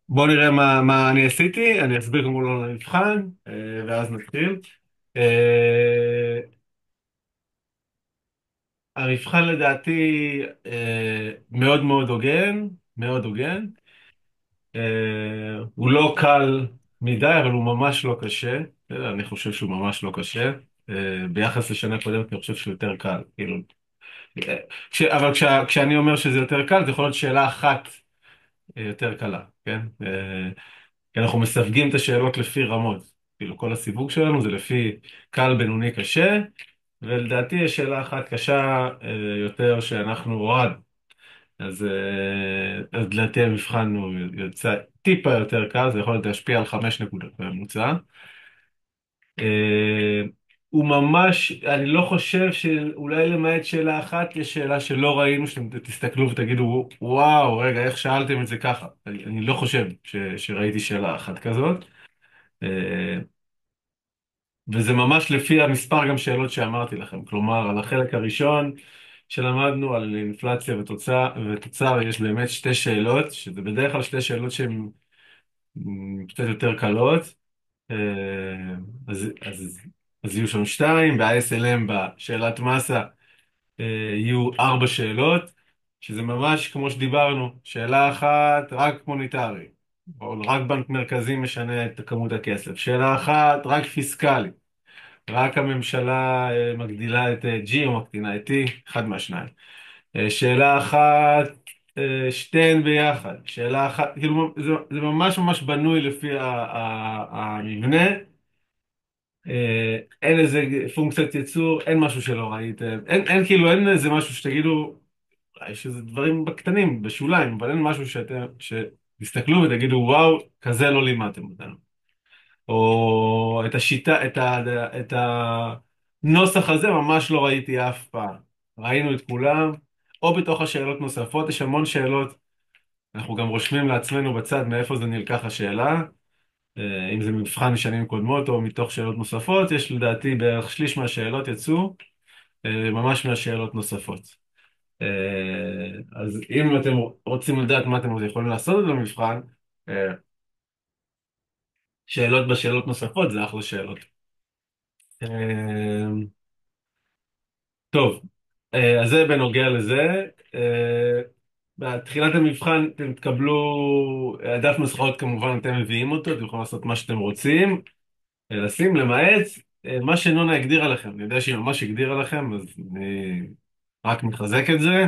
בוא נראה מה אני עשיתי, אני אסביר קודם כל על המבחן, ואז נתחיל. אה, המבחן לדעתי מאוד מאוד הוגן, מאוד הוגן. הוא לא קל מדי, אבל הוא ממש לא קשה. אני חושב שהוא ממש לא קשה. ביחס לשנה קודמת אני חושב שהוא יותר קל. כאילו, אה, אבל כשאני אומר שזה יותר קל, זה יכול להיות שאלה אחת יותר קלה, כן? כי אנחנו מסווגים את השאלות לפי רמות. כאילו כל הסיווג שלנו זה לפי קל, בינוני, קשה, ולדעתי יש שאלה אחת קשה יותר שאנחנו הורדנו. אז לדעתי המבחן הוא יוצא טיפה יותר קל, זה יכול להיות להשפיע על 5 נקודות בממוצע. אה, הוא ממש, אני לא חושב שאולי למעט שאלה אחת, יש שאלה שלא ראינו, שאתם תסתכלו ותגידו, וואו, רגע, איך שאלתם את זה ככה? אני לא חושב שראיתי שאלה אחת כזאת. אה, וזה ממש לפי המספר גם שאלות שאמרתי לכם. כלומר, על החלק הראשון שלמדנו על אינפלציה ותוצר, יש באמת שתי שאלות, שזה בדרך כלל שתי שאלות שהן קצת יותר קלות. אה, אז, אז יהיו שם שתיים, ב-ISLM בשאלת מסה יהיו 4 שאלות, שזה ממש כמו שדיברנו, שאלה אחת רק מוניטרי, או רק בנק מרכזי משנה את כמות הכסף, שאלה אחת רק פיסקלי, רק הממשלה מגדילה את G או מקטינה את T, אחד מהשניים. שאלה אחת, שתיהן ביחד. שאלה אחת, כאילו, זה ממש ממש בנוי לפי המבנה. אין איזה פונקציית ייצור, אין משהו שלא ראיתם. אין כאילו, אין איזה משהו שתגידו, יש איזה דברים בקטנים, בשוליים, אבל אין משהו שתסתכלו ותגידו, וואו, כזה לא לימדתם אותנו. או את השיטה, את הנוסח הזה ממש לא ראיתי אף פעם. ראינו את כולם, או בתוך השאלות נוספות, יש המון שאלות, אנחנו גם רושמים לעצמנו בצד מאיפה זה נלקח השאלה, אם זה מבחן משנים קודמות או מתוך שאלות נוספות, יש לדעתי בערך שליש מהשאלות יצאו, ממש מהשאלות נוספות. אז אם אתם רוצים לדעת מה אתם יכולים לעשות במבחן, אה, שאלות בשאלות נוספות זה אחלה שאלות. אה, טוב, אז זה בנוגע לזה. בתחילת המבחן אתם תקבלו דף נוסחאות, כמובן אתם מביאים אותו, אתם יכולים לעשות מה שאתם רוצים, לשים למעט מה שנונה הגדירה לכם. אני יודע שהיא ממש הגדירה לכם, אז אני רק מחזק את זה,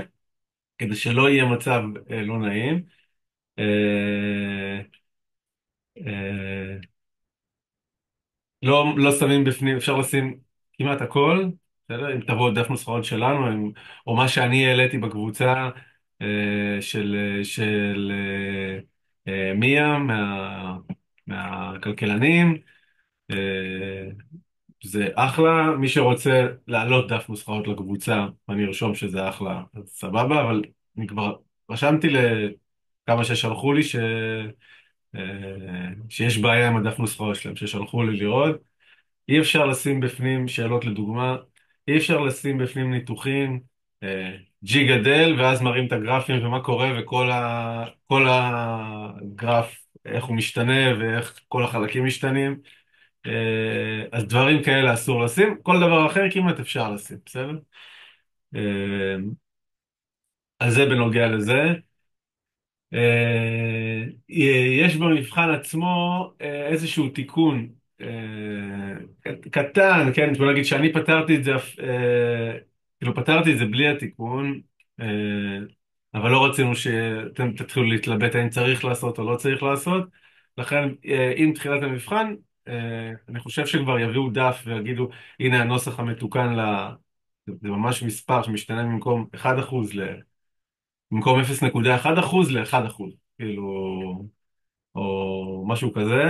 כדי שלא יהיה מצב לא נעים. אה, אה, לא שמים בפנים, אפשר לשים כמעט הכל, בסדר? אם תבוא דף נוסחאות שלנו, או מה שאני העליתי בקבוצה של מיה מהכלכלנים, אה, זה אחלה. מי שרוצה להעלות דף נוסחאות לקבוצה, אני ארשום שזה אחלה, אז סבבה, אבל אני כבר רשמתי לכמה ששלחו לי שיש בעיה עם הדף נוסחאות שלהם, ששלחו לי לראות. אי אפשר לשים בפנים שאלות לדוגמה, אי אפשר לשים בפנים ניתוחים, ג'י גדל ואז מראים את הגרפים ומה קורה כל הגרף, איך הוא משתנה ואיך כל החלקים משתנים. אז דברים כאלה אסור לשים, כל דבר אחר כמעט אפשר לשים, בסדר? אה, אז זה בנוגע לזה. יש במבחן עצמו איזשהו תיקון קטן, כן, בוא נגיד שאני פתרתי את זה, כאילו פתרתי את זה בלי התיקון, אה, אבל לא רצינו שאתם תתחילו להתלבט האם צריך לעשות או לא צריך לעשות, לכן עם תחילת המבחן, אני חושב שכבר יביאו דף ויגידו, הנה הנוסח המתוקן, זה ממש מספר שמשתנה במקום 1% במקום 0.1% ל-1%, כאילו, או משהו כזה.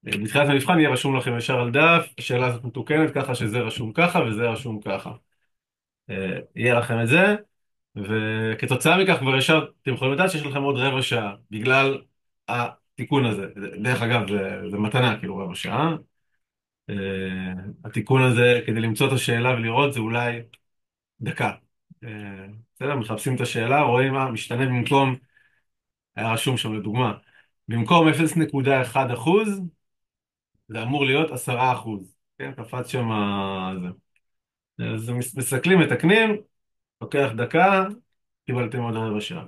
בתחילת המבחן יהיה רשום לכם ישר על דף, השאלה הזאת מתוקנת ככה שזה רשום ככה וזה רשום ככה. יהיה לכם את זה, וכתוצאה מכך כבר ישר אתם יכולים לדעת שיש לכם עוד רבע שעה, בגלל התיקון הזה. דרך אגב, זה מתנה, כאילו רבע שעה. אה, התיקון הזה, כדי למצוא את השאלה ולראות, זה אולי דקה. אה, בסדר, מחפשים את השאלה, רואים מה משתנה במקום, היה רשום שם לדוגמה, במקום 0.1%, זה אמור להיות 10%. כן, קפץ שם זה. אז מסתכלים, מתקנים, לוקח דקה, קיבלתם עוד רבע שעה.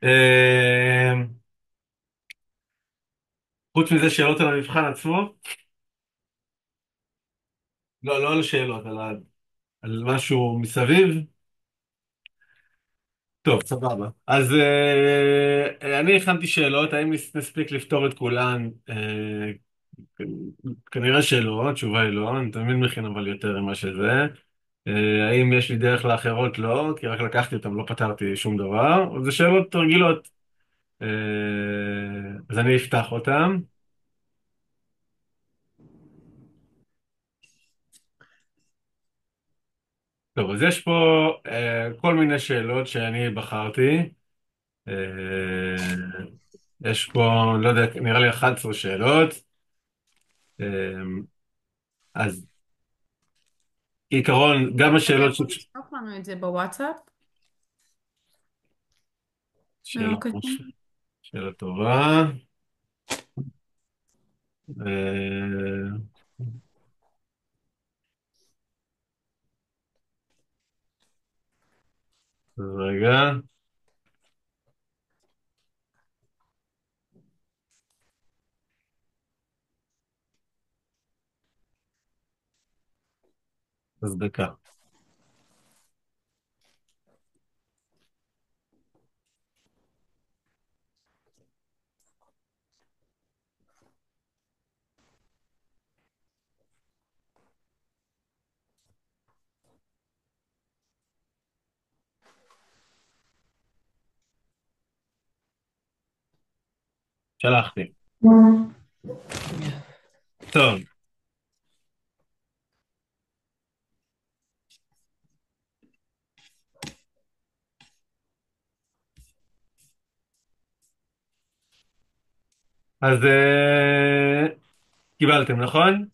אה, חוץ מזה, שאלות על המבחן עצמו? לא, לא על השאלות, על משהו מסביב. טוב, סבבה. אז אני הכנתי שאלות, האם נספיק לפתור את כולן? כנראה שלא, התשובה היא לא, אני תמיד מכין אבל יותר ממה שזה. האם יש לי דרך לאחרות? לא, כי רק לקחתי אותם, לא פתרתי שום דבר. זה שאלות רגילות. אה, אז אני אפתח אותם. טוב, אז יש פה כל מיני שאלות שאני בחרתי. אה, יש פה, לא יודע, נראה לי 11 שאלות. אה, אז כעיקרון, גם אתה השאלות יכול לשלוח לנו את זה בוואטסאפ, שאלה, בבקשה? שאלה טובה. רגע, אז דקה. שלחתי. טוב, אז קיבלתם, נכון?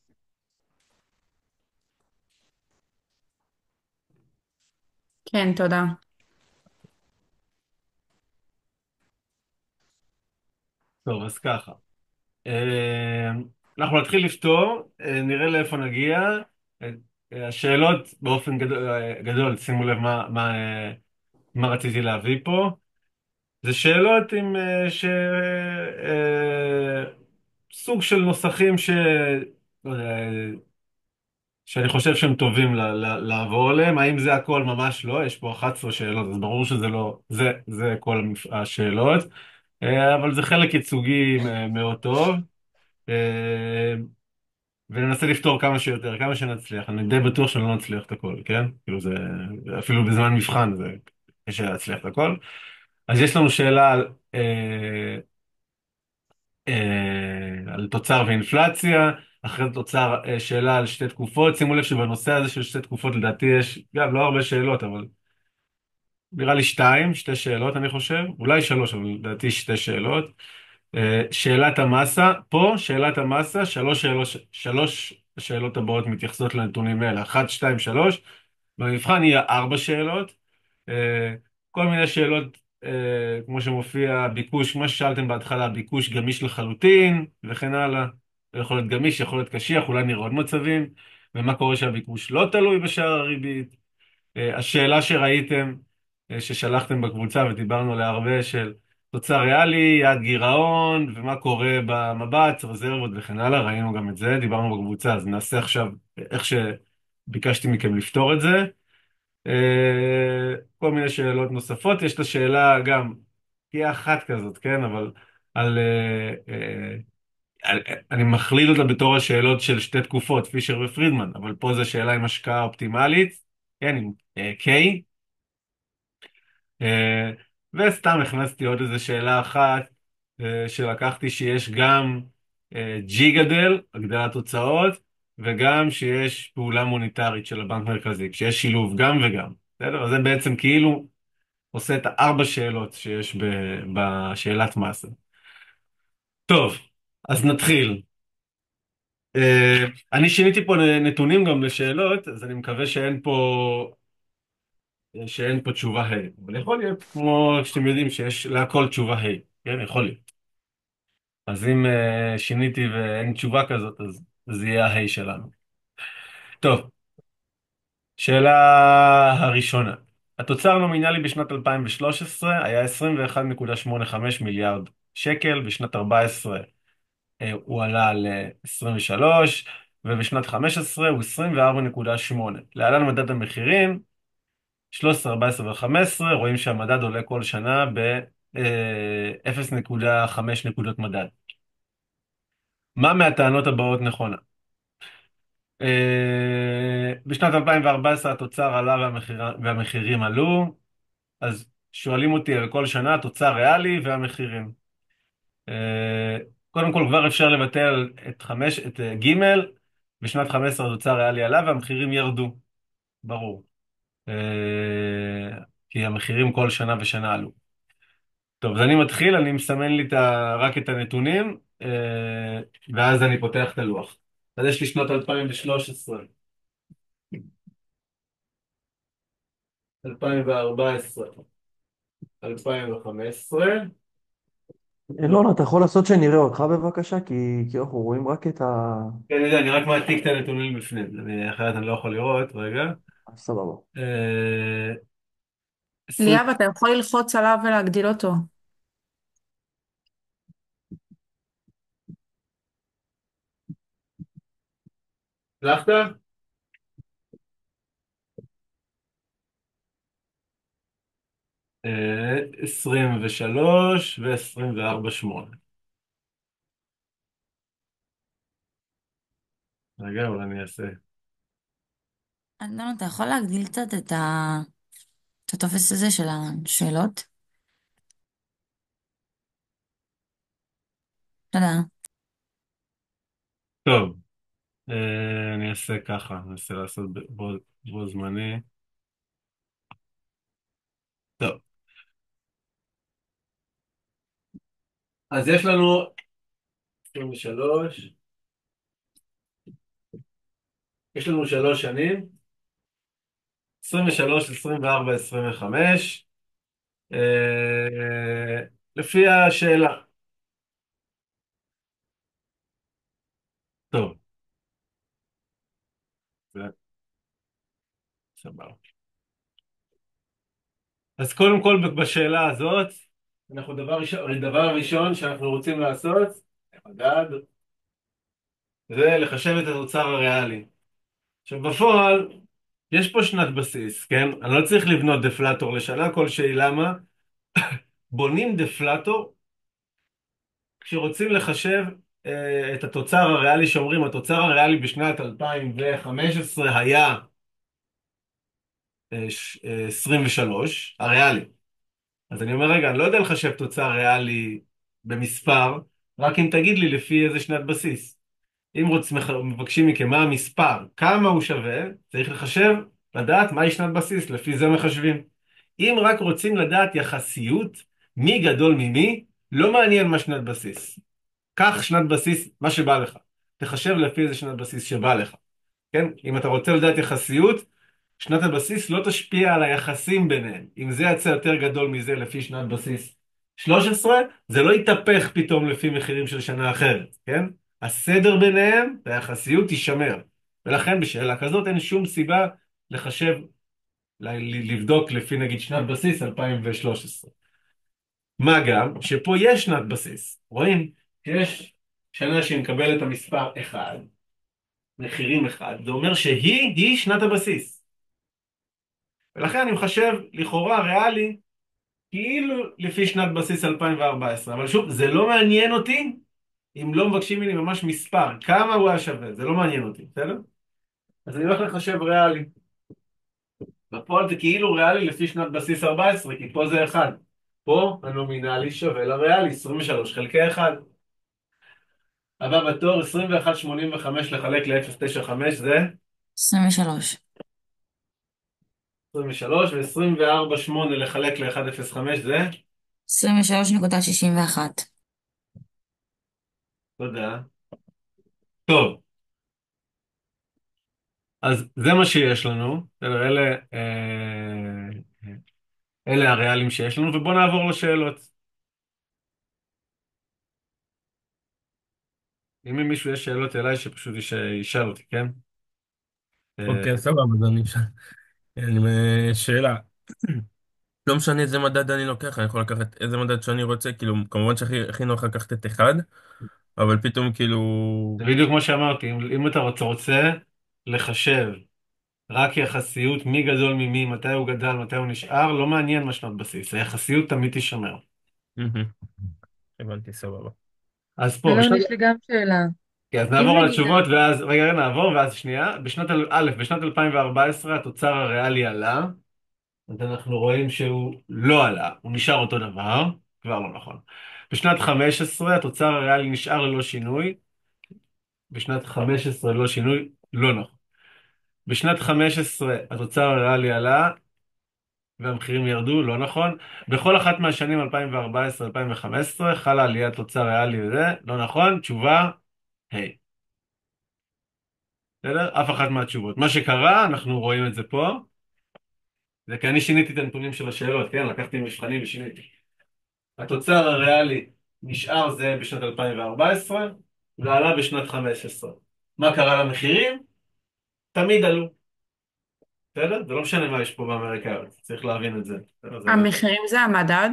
כן, תודה. טוב, אז ככה. אנחנו נתחיל לפתור, נראה לאיפה נגיע. השאלות באופן גדול, שימו לב מה רציתי להביא פה. זה שאלות עם סוג של נוסחים לא יודע, שאני חושב שהם טובים לעבור עליהם. האם זה הכל? ממש לא, יש פה 11 שאלות, אז ברור שזה לא, זה כל השאלות. אבל זה חלק ייצוגי מאוד טוב. אה, וננסה לפתור כמה שיותר, כמה שנצליח. אני די בטוח שלא נצליח את הכל, כן? כאילו זה, אפילו בזמן מבחן זה קשה להצליח את הכל. אז יש לנו שאלה על תוצר ואינפלציה, אחרי זה תוצר, שאלה על שתי תקופות. שימו לב שבנושא הזה של שתי תקופות לדעתי יש, גם לא הרבה שאלות, אבל נראה לי שתי שאלות אני חושב, אולי שלוש, אבל לדעתי שתי שאלות. שאלת המסה, פה שאלת המסה, שלוש השאלות הבאות מתייחסות לנתונים האלה, אחת, שתיים, שלוש. במבחן יהיה ארבע שאלות. אה, כל מיני שאלות, כמו שמופיע ביקוש, כמו ששאלתם בהתחלה, ביקוש גמיש לחלוטין, וכן הלאה. יכול להיות גמיש, יכול להיות קשיח, אולי נראה עוד מצבים, ומה קורה שהביקוש לא תלוי בשער הריבית. השאלה שראיתם, ששלחתם בקבוצה ודיברנו עליה הרבה, של תוצר ריאלי, יעד גירעון, ומה קורה במבט, רזרבות וכן הלאה, ראינו גם את זה, דיברנו בקבוצה, אז נעשה עכשיו איך שביקשתי מכם לפתור את זה. כל מיני שאלות נוספות, יש את השאלה גם, תהיה אחת כזאת, כן, אבל על... אני מכליל אותה בתור השאלות של שתי תקופות, פישר ופרידמן, אבל פה זו שאלה עם השקעה אופטימלית, כן, עם K. אה, וסתם הכנסתי עוד איזה שאלה אחת, שלקחתי שיש גם G גדל, הגדלת הוצאות, וגם שיש פעולה מוניטרית של הבנק מרכזי, כשיש שילוב גם וגם. בסדר? אז זה בעצם כאילו עושה את הארבע שאלות שיש בשאלת מסה. טוב, אז נתחיל. אני שיניתי פה נתונים גם לשאלות, אז אני מקווה שאין פה תשובה ה', אבל יכול להיות, כמו שאתם יודעים, שיש להכל תשובה ה', כן, יכול להיות. אז אם שיניתי ואין תשובה כזאת, אז זה יהיה ה שלנו. טוב, שאלה הראשונה. התוצר הנומינלי בשנת 2013 היה 21.85 מיליארד שקל, בשנת 14 הוא עלה ל-23, ובשנת 15 הוא 24.8. להלן מדד המחירים, 13, 14 ו-15, רואים שהמדד עולה כל שנה ב-0.5 נקודות מדד. מה מהטענות הבאות נכונה? בשנת 2014 התוצר עלה והמחירים עלו, אז שואלים אותי על כל שנה תוצר ריאלי והמחירים. אה, קודם כל כבר אפשר לבטל את ג', בשנת 15 התוצר ריאלי עלה והמחירים ירדו, ברור. כי המחירים כל שנה ושנה עלו. טוב, אז אני מתחיל, אני מסמן לי רק את הנתונים, ואז אני פותח את הלוח. אז יש לי שנות 2013, 2014, 2015. אלון, אתה יכול לעשות שנראה אותך בבקשה? כי אנחנו רואים רק את ה... כן, אני יודע, אני רק מעתיק את הנתונים בפנים, אחרת אני לא יכול לראות, רגע. סבבה. אה, 20, ליאב, אתה יכול ללחוץ עליו ולהגדיל אותו. הצלחת? 23 ו-24.8. רגע, אולי אני אעשה. אדם, אתה יכול להגדיל קצת את הטופס הזה של השאלות? תודה. טוב, אני אעשה ככה, אני אנסה לעשות בו זמני. טוב, אז יש לנו 23, יש לנו 3 שנים, 23, 24, 25, לפי השאלה. טוב, זה סבבה. אז קודם כל בשאלה הזאת, אנחנו דבר ראשון שאנחנו רוצים לעשות, מדד, זה לחשב את התוצר הריאלי. עכשיו בפועל, יש פה שנת בסיס, כן? אני לא צריך לבנות דפלטור לשנה כלשהי, למה? בונים דפלטור כשרוצים לחשב את התוצר הריאלי, שאומרים התוצר הריאלי בשנת 2015 היה 23, הריאלי. אז אני אומר, רגע, אני לא יודע לחשב תוצר ריאלי במספר, רק אם תגיד לי לפי איזה שנת בסיס. אם מבקשים מכם מה המספר, כמה הוא שווה, צריך לחשב, לדעת מהי שנת בסיס, לפי זה מחשבים. אם רק רוצים לדעת יחסיות, מי גדול ממי, לא מעניין מה שנת בסיס. קח שנת בסיס, מה שבא לך. תחשב לפי איזה שנת בסיס שבא לך. כן? אם אתה רוצה לדעת יחסיות, שנת הבסיס לא תשפיע על היחסים ביניהם. אם זה יצא יותר גדול מזה לפי שנת בסיס 13, זה לא יתהפך פתאום לפי מחירים של שנה אחרת, כן? הסדר ביניהם והיחסיות תישמר. ולכן בשאלה כזאת אין שום סיבה לחשב, לבדוק לפי נגיד שנת בסיס 2013. מה גם שפה יש שנת בסיס. רואים? יש שנה שהיא מקבלת את המספר 1, מחירים 1, זה אומר היא שנת הבסיס. ולכן אני מחשב לכאורה ריאלי כאילו לפי שנת בסיס 2014. אבל שוב, זה לא מעניין אותי אם לא מבקשים ממני ממש מספר, כמה הוא היה שווה, זה לא מעניין אותי, בסדר? אז אני הולך לחשב ריאלי. בפועל זה כאילו ריאלי לפי שנת בסיס 14, כי פה זה 1. פה הנומינלי שווה לריאלי, 23 חלקי 1. הבא בתור 21.85 לחלק ל-0.95 זה 23. 23, ו-24.8 לחלק ל-1.05 זה 23.61. תודה. טוב, אז זה מה שיש לנו, אלה הריאלים שיש לנו, ובואו נעבור לשאלות. אם למישהו יש שאלות אליי, שפשוט ישאל אותי, כן? אה, אוקיי, סבבה, אז אני אשאל. שאלה. לא משנה איזה מדד אני לוקח, אני יכול לקחת איזה מדד שאני רוצה, כאילו, כמובן שהכי נוח לקחת את אחד, אבל פתאום כאילו... זה בדיוק כמו שאמרתי, אם אתה רוצה לחשב רק יחסיות מי גדול ממי, מתי הוא גדל, מתי הוא נשאר, לא מעניין מה שנות בסיס, היחסיות תמיד תישמר. מהמם. הבנתי, סבבה. אז פה, אלון, יש לי גם שאלה. כן, אז אם נעבור על נגיד, התשובות, ואז, רגע, נעבור, ואז שנייה. בשנת 2014 התוצר הריאלי עלה, אז אנחנו רואים שהוא לא עלה, הוא נשאר אותו דבר, כבר לא נכון. בשנת 15 התוצר הריאלי נשאר ללא שינוי, בשנת 15 ללא שינוי, לא נכון. בשנת 15 התוצר הריאלי עלה, והמחירים ירדו, לא נכון. בכל אחת מהשנים 2014-2015 חלה עליית תוצר ריאלי וזה, לא נכון. תשובה, היי. בסדר? אף אחת מהתשובות. מה שקרה, אנחנו רואים את זה פה, זה כי אני שיניתי את הנתונים של השאלות, כן? לקחתי מבחנים ושיניתי. התוצר הריאלי נשאר זה בשנת 2014 ועלה בשנת 15. מה קרה למחירים? תמיד עלו. בסדר? זה לא משנה מה יש פה באמריקאיות, צריך להבין את זה. בסדר? המחירים זה המדד?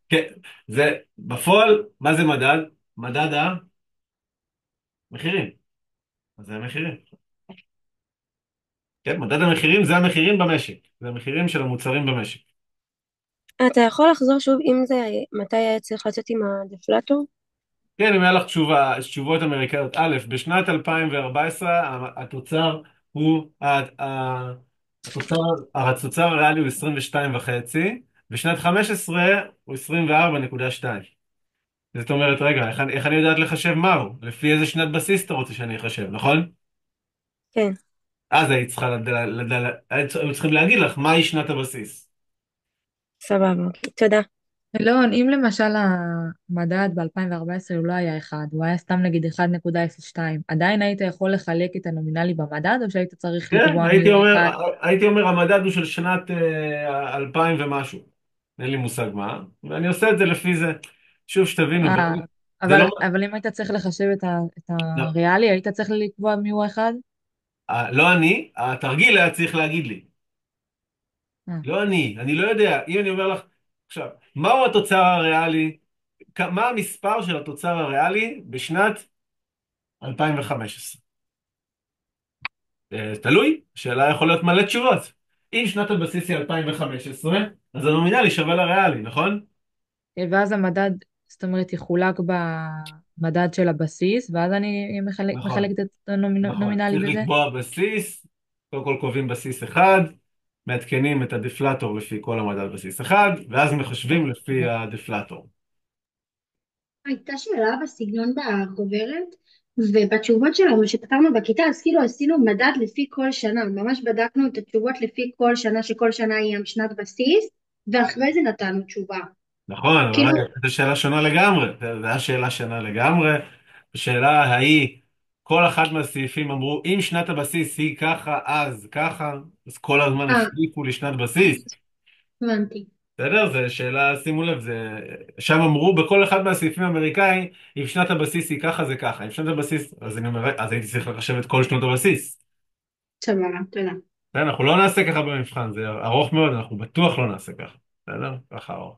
כן, זה בפועל, מה זה מדד? מדד המחירים. אז זה המחירים. כן, מדד המחירים זה המחירים במשק. זה המחירים של המוצרים במשק. אתה יכול לחזור שוב אם זה, מתי היה צריך לצאת עם הדפלטור? כן, אם היה לך תשובות אמריקאיות. א', בשנת 2014 התוצר הוא, התוצר, התוצר הריאלי הוא 22.5, בשנת 15 הוא 24.2. זאת אומרת, רגע, איך אני יודעת לחשב מהו? לפי איזה שנת בסיס אתה רוצה שאני אחשב, נכון? כן, אז היית צריכה היו צריכים להגיד לך מהי שנת הבסיס. סבבה, אוקיי, תודה. אלון, אם למשל המדד ב-2014 הוא לא היה 1, הוא היה סתם נגיד 1.02, עדיין היית יכול לחלק את הנומינלי במדד, או שהיית צריך כן, לקבוע מי הוא 1? הייתי אומר המדד הוא של שנת 2000 ומשהו. אין לי מושג מה, ואני עושה את זה לפי זה. שוב, שתבינו, אה, זה לא, אבל אם היית צריך לחשב את לא, הריאלי, היית צריך לקבוע מי הוא 1? לא אני, התרגיל היה צריך להגיד לי. לא אני לא יודע. אם אני אומר לך, עכשיו, מהו התוצר הריאלי, מה המספר של התוצר הריאלי בשנת 2015? תלוי, שאלה יכול להיות מלא תשובות. אם שנת הבסיס היא 2015, אז הנומינלי שווה לריאלי, נכון? ואז המדד, זאת אומרת, יחולק במדד של הבסיס, ואז אני נכון, מחלקת את נכון. הנומינלי צריך בזה? לקבוע בסיס, קודם כל קובעים בסיס אחד, מעדכנים את הדפלטור לפי כל המדד בסיס אחד, ואז מחשבים לפי הדפלטור. הייתה שאלה בסגנון בחוברת, ובתשובות שלנו שכתבנו בכיתה, אז כאילו עשינו מדד לפי כל שנה, ממש בדקנו את התשובות לפי כל שנה, שכל שנה היא שנת בסיס, ואחרי זה נתנו תשובה. נכון, אבל כאילו, רגע, זו שאלה שונה לגמרי. זו הייתה שאלה שונה לגמרי. השאלה ההיא, כל אחד מהסעיפים אמרו, אם שנת הבסיס היא ככה, אז ככה, אז כל הזמן אה, החליפו לשנת בסיס. הבנתי. בסדר? זו שאלה, שימו לב, שם אמרו בכל אחד מהסעיפים האמריקאים, אם שנת הבסיס היא ככה, זה ככה. אם שנת הבסיס, אז אני אומר, אז הייתי צריך לחשב את כל שנות הבסיס. סבבה, תודה. בסדר? אנחנו לא נעשה ככה במבחן, זה ארוך מאוד, אנחנו בטוח לא נעשה ככה. בסדר? ככה ארוך.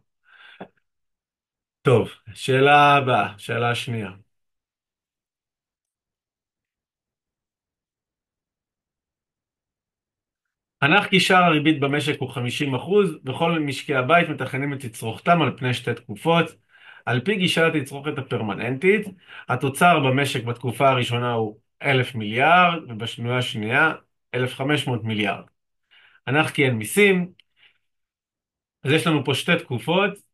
טוב, שאלה הבאה, שאלה השנייה. הנח כי שער הריבית במשק הוא 50%, וכל משקי הבית מתכננים את תצרוכתם על פני שתי תקופות. על פי גישת התצרוכת הפרמננטית, התוצר במשק בתקופה הראשונה הוא 1,000 מיליארד, ובשנויה השנייה 1,500 מיליארד. הנח כי אין מיסים, אז יש לנו פה שתי תקופות,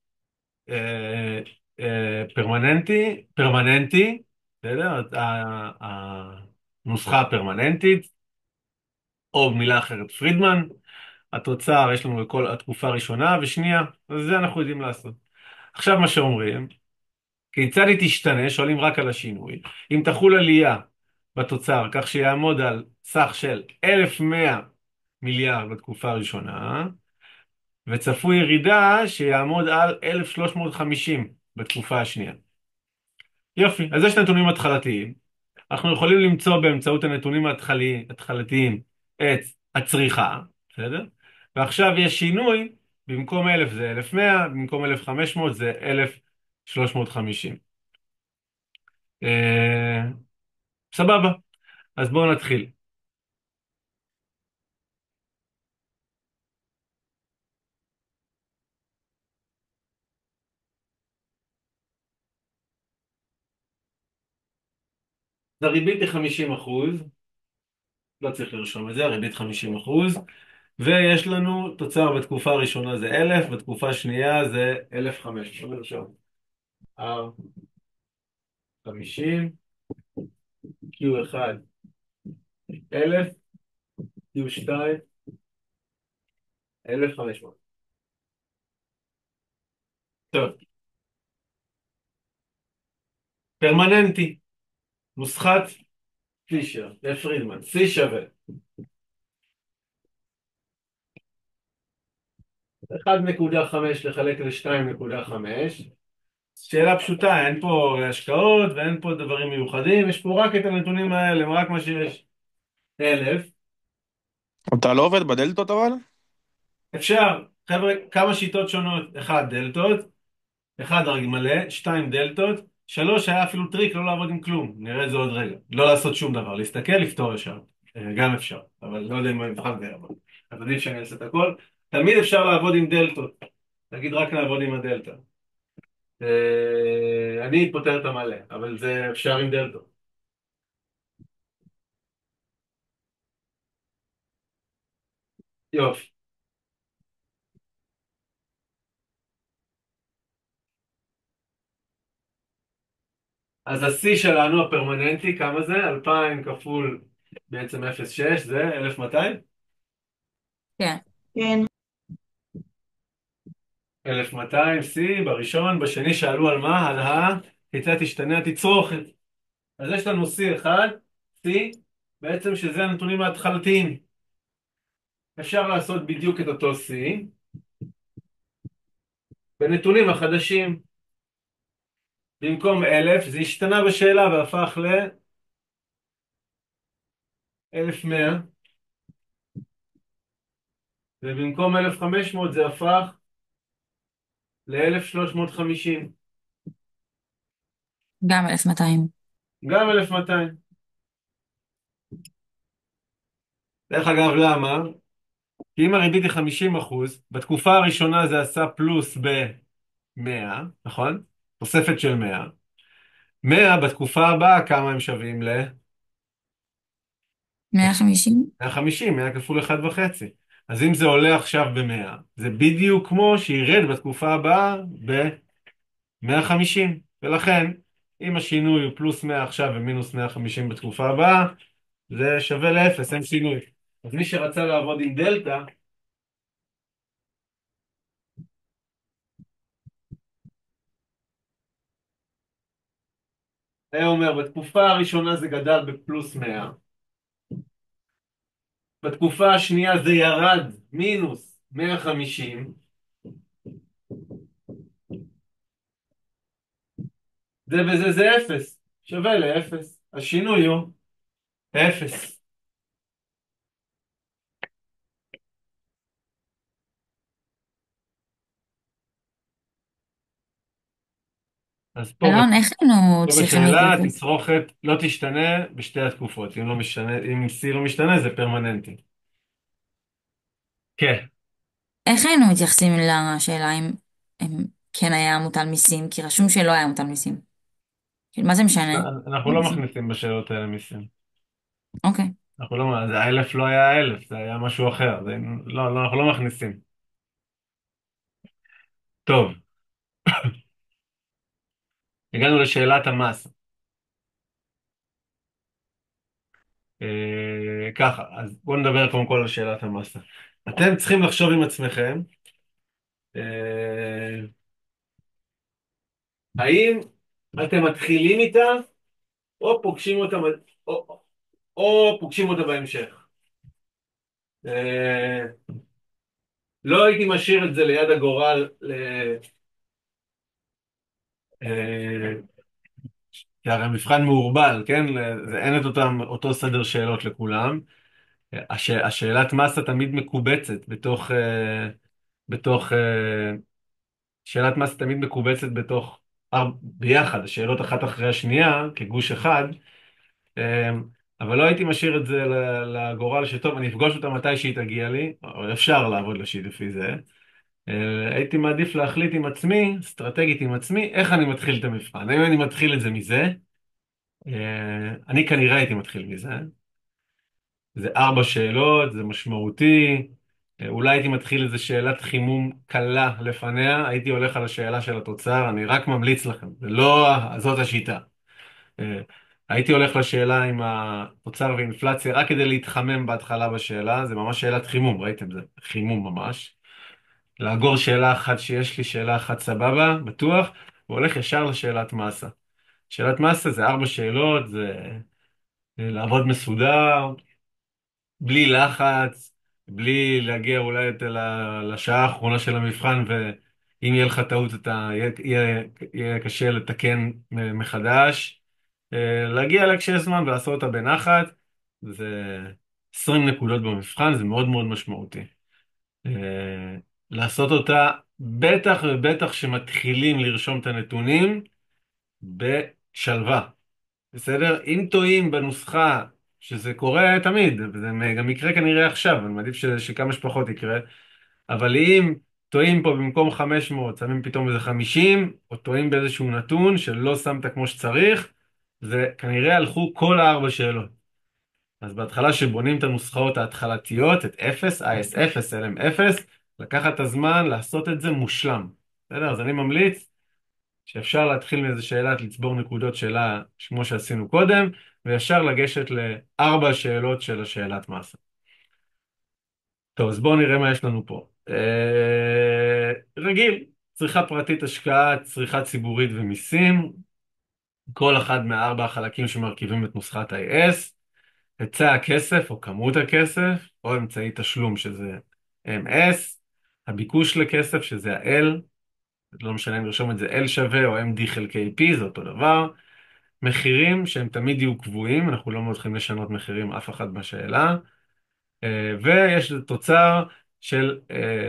פרמננטי, בסדר? הנוסחה הפרמננטית, או במילה אחרת פרידמן, התוצר יש לנו לכל התקופה הראשונה ושנייה, אז זה אנחנו יודעים לעשות. עכשיו מה שאומרים, כיצד היא תשתנה, שואלים רק על השינוי. אם תחול עלייה בתוצר כך שיעמוד על סך של 1,100 מיליארד בתקופה הראשונה, וצפוי ירידה שיעמוד על 1,350 בתקופה השנייה. יופי, אז יש נתונים התחלתיים. אנחנו יכולים למצוא באמצעות הנתונים ההתחלתיים את הצריכה, בסדר? ועכשיו יש שינוי, במקום 1,000 זה 1,100, במקום 1,500 זה 1,350. סבבה, אז בואו נתחיל. אז הריבית היא 50%, לא צריך לרשום את זה, הריבית 50%, ויש לנו תוצר בתקופה הראשונה זה 1,000, בתקופה השנייה זה 1,500. נרשום. R 50, Q1 1,000, Q2 1,500. טוב, פרמננטי, נוסחת פישר ופרידמן, C שווה 1.5 לחלק ל-2.5. שאלה פשוטה, אין פה השקעות ואין פה דברים מיוחדים, יש פה רק את הנתונים האלה, רק מה שיש. 1,000. אתה לא עובד בדלתות אבל? אפשר, חבר'ה, כמה שיטות שונות. 1 דלתות, 1 הרג מלא, 2 דלתות, 3 היה אפילו טריק לא לעבוד עם כלום, נראה את זה עוד רגע. לא לעשות שום דבר, להסתכל, לפתור ישר. גם אפשר, אבל לא יודע אם המבחן זה יעבוד. אז עדיף שאני אעשה את הכל. תמיד אפשר לעבוד עם דלתות. נגיד רק לעבוד עם הדלתא. אני פותר את המלא, אבל זה אפשר עם דלתות. יופי. אז ה-C שלנו הפרמננטי, כמה זה? 2,000 כפול בעצם 0.6 זה 1,200? כן. כן. 1,200 C בראשון, בשני שאלו על מה? על כיצד תשתנה התצרוכת. אז יש לנו C1, C, בעצם שזה הנתונים ההתחלתיים. אפשר לעשות בדיוק את אותו C בנתונים החדשים. במקום 1,000 זה השתנה בשאלה והפך ל-1,100, ובמקום 1,500 זה הפך ל-1,350. גם 1,200. גם 1,200. דרך אגב, למה? כי אם הריבית היא 50%, בתקופה הראשונה זה עשה פלוס ב-100, נכון? תוספת של 100. 100 בתקופה הבאה, כמה הם שווים 150? 150, 100 כפול 1.5. אז אם זה עולה עכשיו ב-100, זה בדיוק כמו שירד בתקופה הבאה ב-150. ולכן, אם השינוי הוא פלוס 100 עכשיו ומינוס 150 בתקופה הבאה, זה שווה ל-0, אין שינוי. אז מי שרצה לעבוד עם דלתא, היה אומר, בתקופה הראשונה זה גדל בפלוס 100, בתקופה השנייה זה ירד מינוס 150, זה וזה זה 0, שווה ל-0, השינוי הוא 0. אז פה אלון, איך היינו צריכים בשאלה להתייחס? התצרוכת לא תשתנה בשתי התקופות, אם לא משתנה, אם C לא משתנה זה פרמננטי. כן, איך היינו מתייחסים לשאלה אם כן היה מוטל מיסים? כי רשום שלא היה מוטל מיסים. כאילו, מה זה משנה? אנחנו לא מכניסים בשאלות האלה מיסים. אוקיי. אנחנו לא, זה ה-1,000 לא היה 1,000, זה היה משהו אחר. זה, לא, לא, אנחנו לא מכניסים. טוב, הגענו לשאלת המס. ככה, אז בואו נדבר קודם כל על שאלת המסה. אתם צריכים לחשוב עם עצמכם, אה, האם אתם מתחילים איתה, או פוגשים אותה, או, או פוגשים אותה בהמשך. אה, לא הייתי משאיר את זה ליד הגורל, כי כי הרי מבחן מעורבל, כן? אין את אותו סדר שאלות לכולם. השאלת מסה תמיד מקובצת בתוך שאלת מסה תמיד מקובצת ביחד, השאלות אחת אחרי השנייה, כגוש אחד. אבל לא הייתי משאיר את זה לגורל שטוב, אני אפגוש אותה מתי שהיא תגיע לי, או אפשר לעבוד לשיט לפי זה. הייתי מעדיף להחליט עם עצמי, אסטרטגית עם עצמי, איך אני מתחיל את המבחן. האם אני מתחיל את זה מזה? אני כנראה הייתי מתחיל מזה. זה 4 שאלות, זה משמעותי. אולי הייתי מתחיל איזה שאלת חימום קלה לפניה, הייתי הולך על השאלה של התוצר, אני רק ממליץ לכם, זה לא, זאת השיטה. אה, הייתי הולך לשאלה עם התוצר ואינפלציה רק כדי להתחמם בהתחלה בשאלה, זה ממש שאלת חימום, ראיתם? זה חימום ממש. לאגור שאלה אחת שיש לי, שאלה אחת סבבה, בטוח, והולך ישר לשאלת מסה. שאלת מסה זה 4 שאלות, זה לעבוד מסודר, בלי לחץ, בלי להגיע אולי לשעה האחרונה של המבחן, ואם יהיה לך טעות יהיה קשה לתקן מחדש. להגיע לקשיי זמן ולעשות אותה בנחת, זה 20 נקודות במבחן, זה מאוד מאוד משמעותי. לעשות אותה, בטח ובטח שמתחילים לרשום את הנתונים בשלווה. בסדר? אם טועים בנוסחה, שזה קורה תמיד, וזה גם יקרה כנראה עכשיו, אני מעדיף שכמה שפחות יקרה, אבל אם טועים פה במקום 500, שמים פתאום איזה 50, או טועים באיזשהו נתון שלא שמת כמו שצריך, זה כנראה הלכו כל 4 שאלות. אז בהתחלה שבונים את הנוסחאות ההתחלתיות, את 0, IS0, LM0, לקחת את הזמן לעשות את זה מושלם. בסדר? אז אני ממליץ שאפשר להתחיל מאיזה שאלה, לצבור נקודות שלה, כמו שעשינו קודם, וישר לגשת ל4 שאלות של השאלת מסה. טוב, אז בואו נראה מה יש לנו פה. רגיל, צריכה פרטית, השקעה, צריכה ציבורית ומיסים, כל אחד מה4 החלקים שמרכיבים את נוסחת ה-IS, היצע הכסף או כמות הכסף, או אמצעי תשלום שזה MS, הביקוש לכסף שזה ה-L, לא משנה אם נרשום את זה L שווה או MD חלקי P, זה אותו דבר. מחירים שהם תמיד יהיו קבועים, אנחנו לא הולכים לשנות מחירים אף אחד בשאלה. ויש תוצר של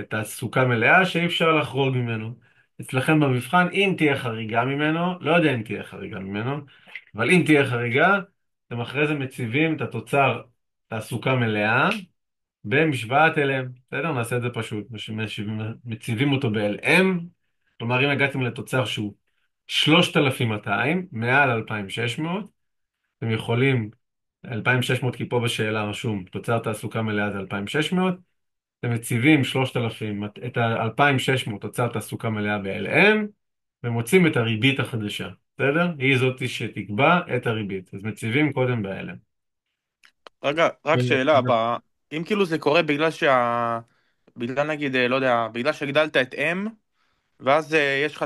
תעסוקה מלאה שאי אפשר לחרוג ממנו. אצלכם במבחן, אם תהיה חריגה ממנו, לא יודע אם תהיה חריגה ממנו, אבל אם תהיה חריגה, אתם אחרי זה מציבים את התוצר תעסוקה מלאה במשוואת LM. בסדר? נעשה את זה פשוט. מציבים אותו ב-LM, כלומר אם הגעתם לתוצר שהוא 3,200, מעל 2,600, אתם יכולים, 2,600 כי פה בשאלה רשום, תוצר תעסוקה מלאה זה 2,600, אתם מציבים 3,000, את ה-2,600 תוצר תעסוקה מלאה ב-LM, ומוצאים את הריבית החדשה, בסדר? היא זאתי שתקבע את הריבית, אז מציבים קודם ב-LM. רגע, רק שאלה הבאה. אם כאילו זה קורה בגלל נגיד, לא יודע, בגלל שהגדלת את M, ואז יש לך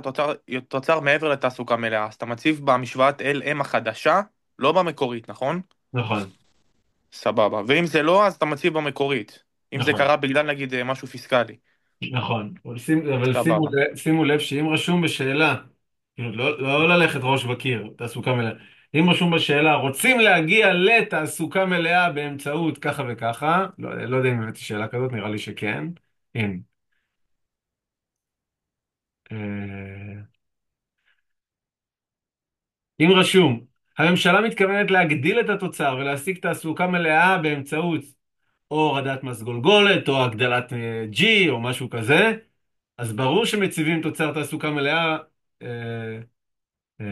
תוצר מעבר לתעסוקה מלאה, אז אתה מציב במשוואת LM החדשה, לא במקורית, נכון? נכון, סבבה. ואם זה לא, אז אתה מציב במקורית. אם זה נכון. קרה בגלל נגיד משהו פיסקלי. נכון, אבל סבבה. שימו לב שאם רשום בשאלה, כאילו לא ללכת ראש בקיר, תעסוקה מלאה, אם רשום בשאלה, רוצים להגיע לתעסוקה מלאה באמצעות ככה וככה, לא יודע אם הבאתי שאלה כזאת, נראה לי שכן, הנה. אה, אם רשום, הממשלה מתכוונת להגדיל את התוצר ולהשיג תעסוקה מלאה באמצעות או הורדת מס גולגולת או הגדלת G או משהו כזה, אז ברור שמציבים תוצר תעסוקה מלאה, אה, אה,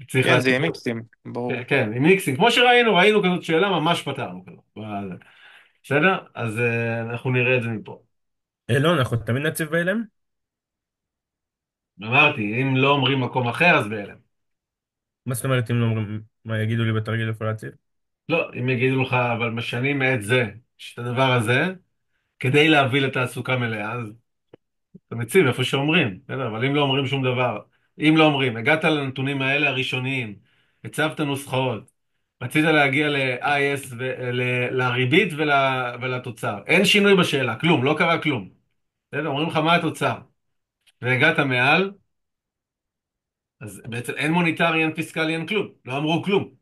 צריך כן, זה להציג. עם איקסים, ברור. כן, עם מיקסים. כמו ראינו כזאת שאלה, ממש פתרנו כזאת. בסדר? אז אנחנו נראה את זה מפה. לא, אנחנו תמיד נציב בהלם? אמרתי, אם לא אומרים מקום אחר, אז בהלם. מה זאת אומרת אם לא אומרים, מה יגידו לי בתרגיל איפה להציב? לא, אם יגידו לך, אבל משנים מעת זה, את הדבר הזה, כדי להביא לתעסוקה מלאה, אז אתה מציב איפה שאומרים, בסדר? אבל אם לא אומרים שום דבר, אם לא אומרים, הגעת לנתונים האלה הראשוניים, הצבת נוסחאות, רצית להגיע ל-IS, לריבית ולתוצר. אין שינוי בשאלה, כלום, לא קרה כלום. בסדר? אומרים לך מה התוצר. והגעת מעל, אז בעצם אין מוניטרי, אין פיסקלי, אין כלום. לא אמרו כלום.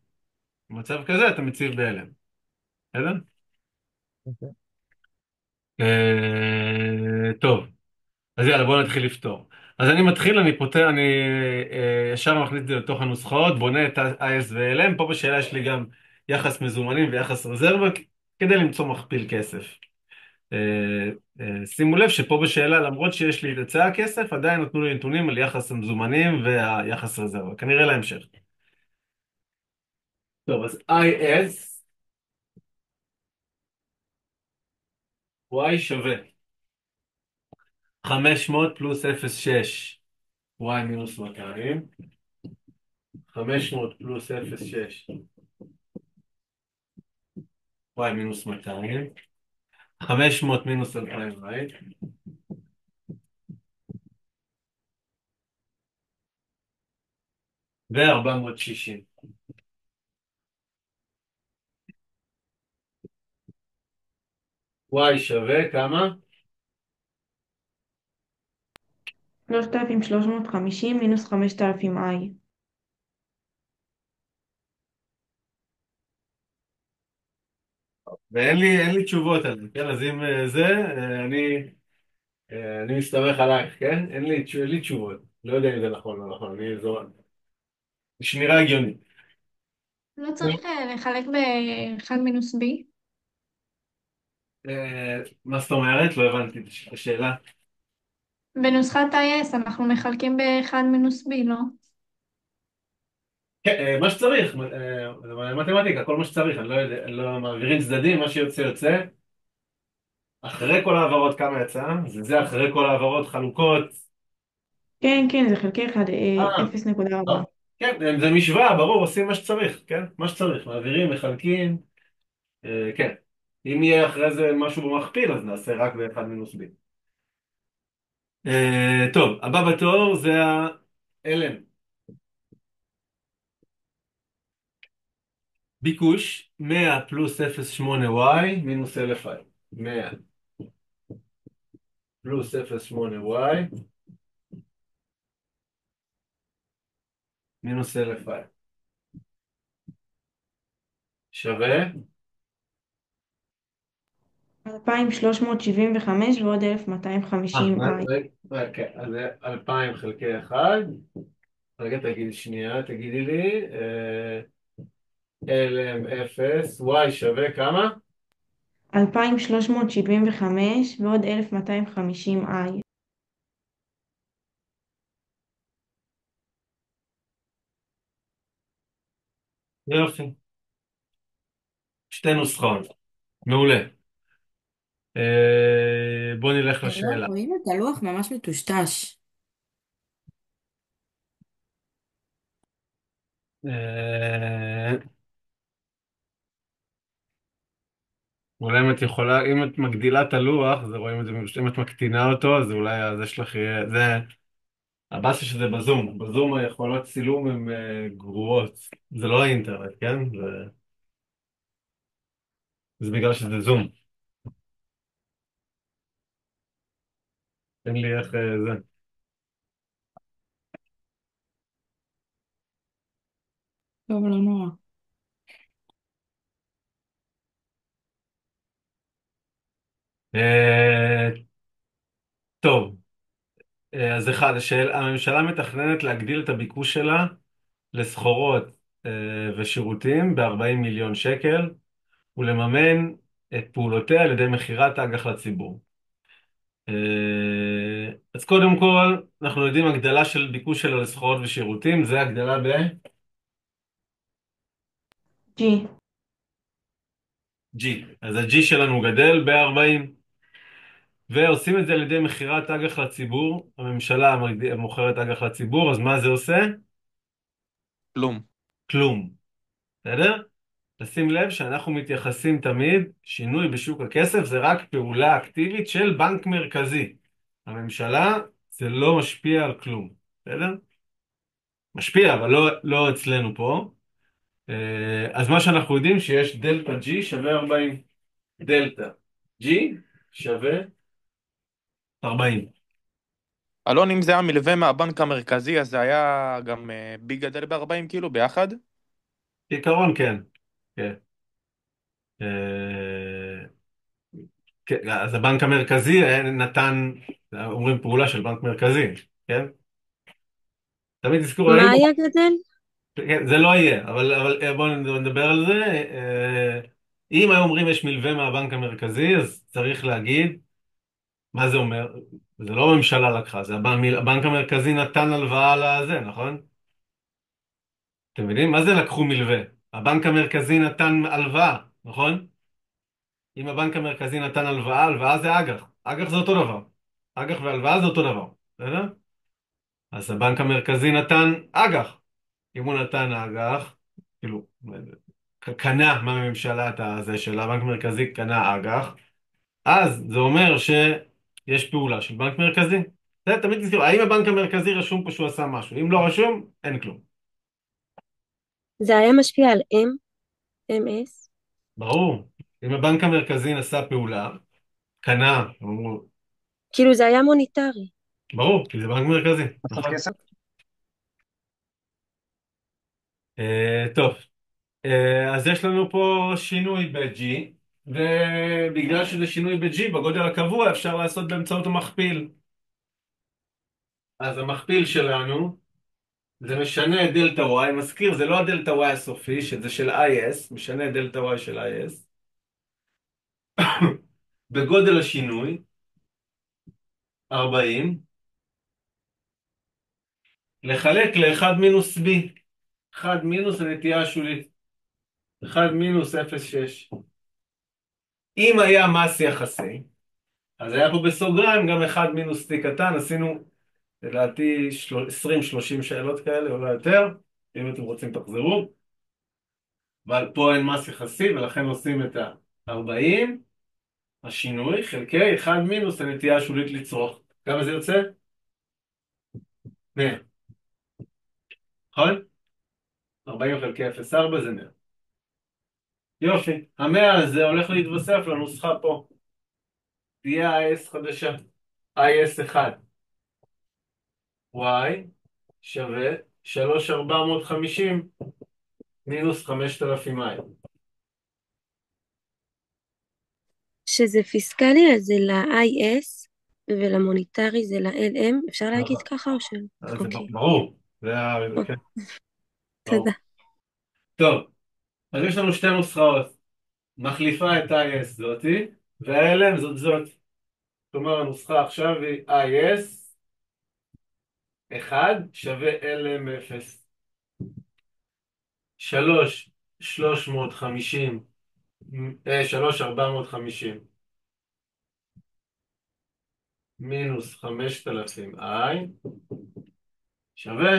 במצב כזה אתה מציב בהלם. בסדר? אוקיי. טוב, אז יאללה, בואו נתחיל לפתור. אז אני מתחיל, אני פותר, אני ישר מכניס את זה לתוך הנוסחאות, בונה את ה-IS ו-LM. פה בשאלה יש לי גם יחס מזומנים ויחס רזרבה, כדי למצוא מכפיל כסף. שימו לב שפה בשאלה, למרות שיש לי את היצע הכסף, עדיין נתנו לי נתונים על יחס המזומנים והיחס רזרבה. כנראה להמשך. טוב, אז IS, Y שווה 500 פלוס 0.6, Y מינוס 200, 500 פלוס 0.6, Y מינוס 200, 500 מינוס 2,000, right? ו-460. Y שווה כמה? 3,350 מינוס 5,000i. ואין לי תשובות על זה, כן? אז אם אני מסתמך עלייך, כן? אין לי תשובות. לא יודע אם זה נכון או לא נכון, שנראה הגיוני. לא צריך לחלק ב-1 מינוס b? מה זאת אומרת? לא הבנתי את השאלה. בנוסחת IS אנחנו מחלקים ב-1 מינוס b, לא? כן, מה שצריך, זה מתמטיקה, כל מה שצריך, אני לא יודע, לא מעבירים צדדים, מה שיוצא יוצא. אחרי כל העברות כמה יצא? זה אחרי כל העברות חלוקות. כן, כן, זה חלקי 1, אה, 0.4. טוב. כן, זה משוואה, ברור, עושים מה שצריך, כן? מה שצריך, מעבירים, מחלקים, כן. אם יהיה אחרי זה משהו במכפיל, אז נעשה רק ב-1 מינוס b. טוב, הבא בתור זה ה-ln. ביקוש 100 פלוס 0.8y מינוס 1,000i. 100 פלוס 0.8y מינוס 1,000i. שווה? 2,375 ועוד 1,250i. כן, אז זה 2,000 חלקי 1. רגע, תגידי לי, lm 0, y שווה כמה? 2,375 ועוד 1,250i. יופי. שתי נוסחאות. מעולה. בוא נלך לשאלה. רואים את הלוח ממש מטושטש. אה, אולי אם את יכולה, אם את מגדילה את הלוח, אז רואים את זה, אם את מקטינה אותו, אז אולי זה שלך יהיה, זה, הבאסה שזה בזום, בזום היכולות צילום הן גרועות, זה לא האינטרנט, כן? זה בגלל שזה זום, אין לי איך זה. טוב, לא נורא. אה, טוב, אז הממשלה מתכננת להגדיל את הביקוש שלה לסחורות ושירותים ב-40 מיליון שקל, ולממן את פעולותיה על ידי מכירת אג"ח לציבור. אז קודם כל, אנחנו יודעים הגדלה של ביקוש שלה לסחורות ושירותים, זה הגדלה G. G. אז ה-G שלנו גדל ב-40, ועושים את זה על ידי מכירת אג"ח לציבור. הממשלה מוכרת אג"ח לציבור, אז מה זה עושה? כלום. כלום. בסדר? תשים לב שאנחנו מתייחסים תמיד, שינוי בשוק הכסף זה רק פעולה אקטיבית של בנק מרכזי. הממשלה זה לא משפיע על כלום. בסדר? משפיע, אבל לא אצלנו פה. אז מה שאנחנו יודעים שיש דלטה G שווה 40. דלטה G שווה 40. אלון, אם זה היה מלווה מהבנק המרכזי, אז זה היה גם בי גדל ב-40 כאילו ביחד? בעיקרון כן, כן. אה, כן, אז הבנק המרכזי נתן, אומרים פעולה של בנק מרכזי, כן? תמיד תזכרו, מה האם, היה גדל? כן, זה לא יהיה, אבל בואו נדבר על זה. אם היו אומרים יש מלווה מהבנק המרכזי, אז צריך להגיד, מה זה אומר? זה לא הממשלה לקחה, זה הבנק המרכזי נתן הלוואה לזה, נכון? אתם מבינים? מה זה לקחו מלווה? הבנק המרכזי נתן הלוואה, נכון? אם הבנק המרכזי נתן הלוואה, הלוואה זה אג"ח. אג"ח זה אותו דבר. אג"ח והלוואה זה אותו דבר, בסדר? אז הבנק המרכזי נתן אג"ח. אם הוא נתן אג"ח, כאילו, קנה מהממשלה את הזה של הבנק המרכזי, קנה אג"ח, אז זה אומר שיש פעולה של בנק מרכזי. זה תמיד תזכרו, האם הבנק המרכזי רשום פה שהוא עשה משהו? אם לא רשום, אין כלום. זה היה משפיע על MS? ברור. אם הבנק המרכזי נשא פעולה, קנה, אמרו, כאילו זה היה מוניטרי. ברור, כי זה בנק מרכזי, נכון? טוב, אז יש לנו פה שינוי ב-G, ובגלל שזה שינוי ב-G, בגודל הקבוע אפשר לעשות באמצעות המכפיל. אז המכפיל שלנו, זה משנה את דלתה Y, מזכיר, זה לא הדלתה Y הסופי, שזה של IS, משנה את דלתה Y של IS, בגודל השינוי, 40, לחלק ל-1 מינוס B, 1 מינוס הנטייה השולית, 1 מינוס 0.6. אם היה מס יחסי, אז היה פה בסוגריים גם 1 מינוס T קטן, עשינו לדעתי 20-30 שאלות כאלה, או לא יותר, אם אתם רוצים תחזרו, אבל פה אין מס יחסי, ולכן עושים את ה-40, השינוי, חלקי 1 מינוס הנטייה השולית לצרוך. כמה זה יוצא? 100. נכון? 40 חלקי 0.4 זה 100. יופי, ה-100 הזה הולך להתווסף לנוסחה פה. תהיה IS חדשה, IS 1. Y שווה 3,450 מינוס 5,000 I. שזה פיסקלי אז זה ל-IS ולמוניטרי זה ל-LM, אפשר להגיד נכון. ככה או שלא? זה אוקיי, ברור. כן, ברור. תודה. טוב, אז יש לנו שתי נוסחאות. מחליפה את IS זאתי, וה-LM זאת. כלומר, הנוסחה עכשיו היא IS 1 שווה LM 0. 3,450 מינוס 5,000 I שווה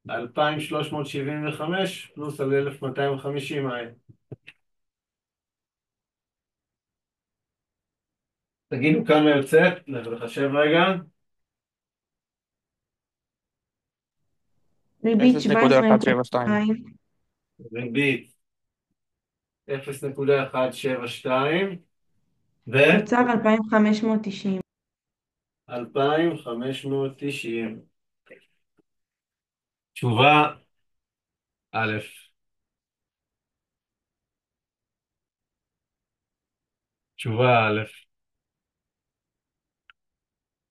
2,375 פלוס על 1,250 I. תגידו כמה יוצאת, לחשב רגע. ריבית 0.172. ריבית 0.172 ו... תוצר 2,590. 2,590. תשובה א'. תשובה א'.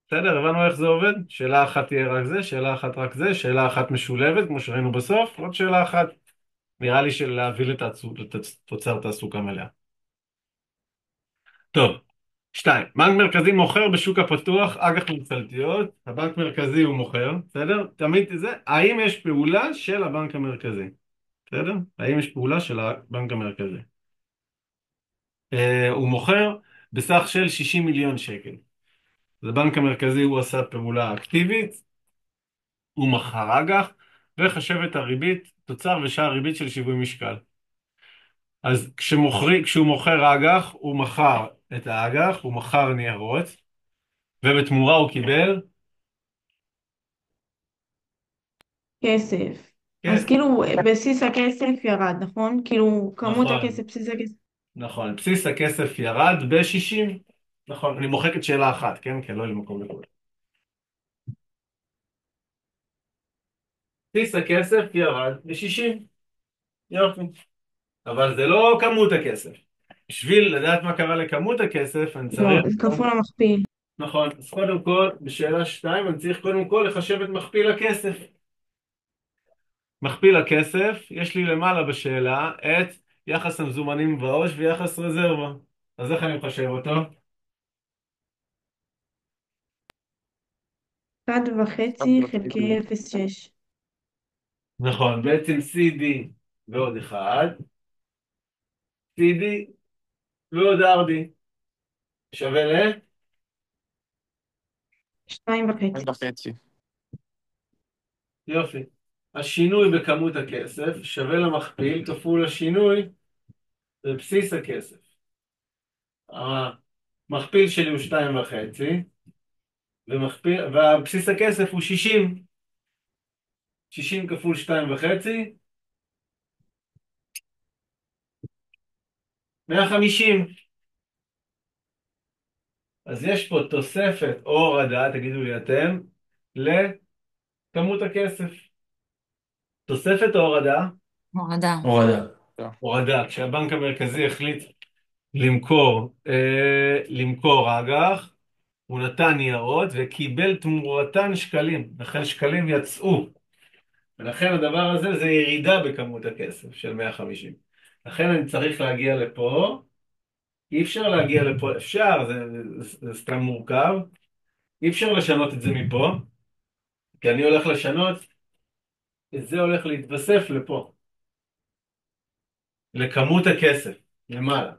בסדר, הבנו איך זה עובד? שאלה אחת תהיה רק זה, שאלה אחת רק זה, שאלה אחת משולבת, כמו שראינו בסוף, עוד שאלה אחת. נראה לי של להביא לתוצר תעסוקה מלאה. טוב, 2. בנק מרכזי מוכר בשוק הפתוח אג"ח ממשלתיות, הבנק מרכזי הוא מוכר, בסדר? תמיד זה, האם יש פעולה של הבנק המרכזי? בסדר? האם יש פעולה של הבנק המרכזי? הוא מוכר בסך של 60 מיליון שקל. אז הבנק המרכזי הוא עשה פעולה אקטיבית, הוא מכר אג"ח וחשב את הריבית, תוצר ושער ריבית של שיווי משקל. אז כשהוא מוכר אג"ח, הוא מכר את האג"ח, הוא מכר ניירות, ובתמורה הוא קיבל כסף. אז כסף. כאילו בסיס הכסף ירד, נכון? כאילו כמות נכון, הכסף, בסיס הכסף. נכון. בסיס הכסף ירד ב-60. נכון, אני מוחק את שאלה אחת, כן? כי לא יהיה לי מקום לכולם. בסיס הכסף ירד ב-60. יופי. אבל זה לא כמות הכסף. בשביל לדעת מה קרה לכמות הכסף, אני לא, צריך... זה כפול המכפיל. נכון, אז קודם כל, בשאלה 2, אני צריך קודם כל לחשב את מכפיל הכסף. מכפיל הכסף, יש לי למעלה בשאלה את יחס המזומנים בעו"ש ויחס רזרבה. אז איך אני מחשב אותו? 1.5 חלקי 0.6. נכון, בעצם CD ועוד 1, CD ועוד RD, שווה ל... 2.5. יופי. השינוי בכמות הכסף שווה למכפיל כפול השינוי בבסיס הכסף. המכפיל שלי הוא 2.5, ובסיס הכסף הוא 60. 60 כפול 2.5, 150. אז יש פה תוספת או הורדה, תגידו לי אתם, לכמות הכסף. תוספת או הורדה? הורדה. הורדה. הורדה. כשהבנק המרכזי החליט למכור אג"ח, הוא נתן ניירות וקיבל תמורתן שקלים. לכן שקלים יצאו. ולכן הדבר הזה זה ירידה בכמות הכסף של 150. לכן אני צריך להגיע לפה. אי אפשר להגיע לפה, אפשר, זה סתם מורכב. אי אפשר לשנות את זה מפה, כי אני הולך לשנות, את זה הולך להתווסף לפה. לכמות הכסף, למעלה.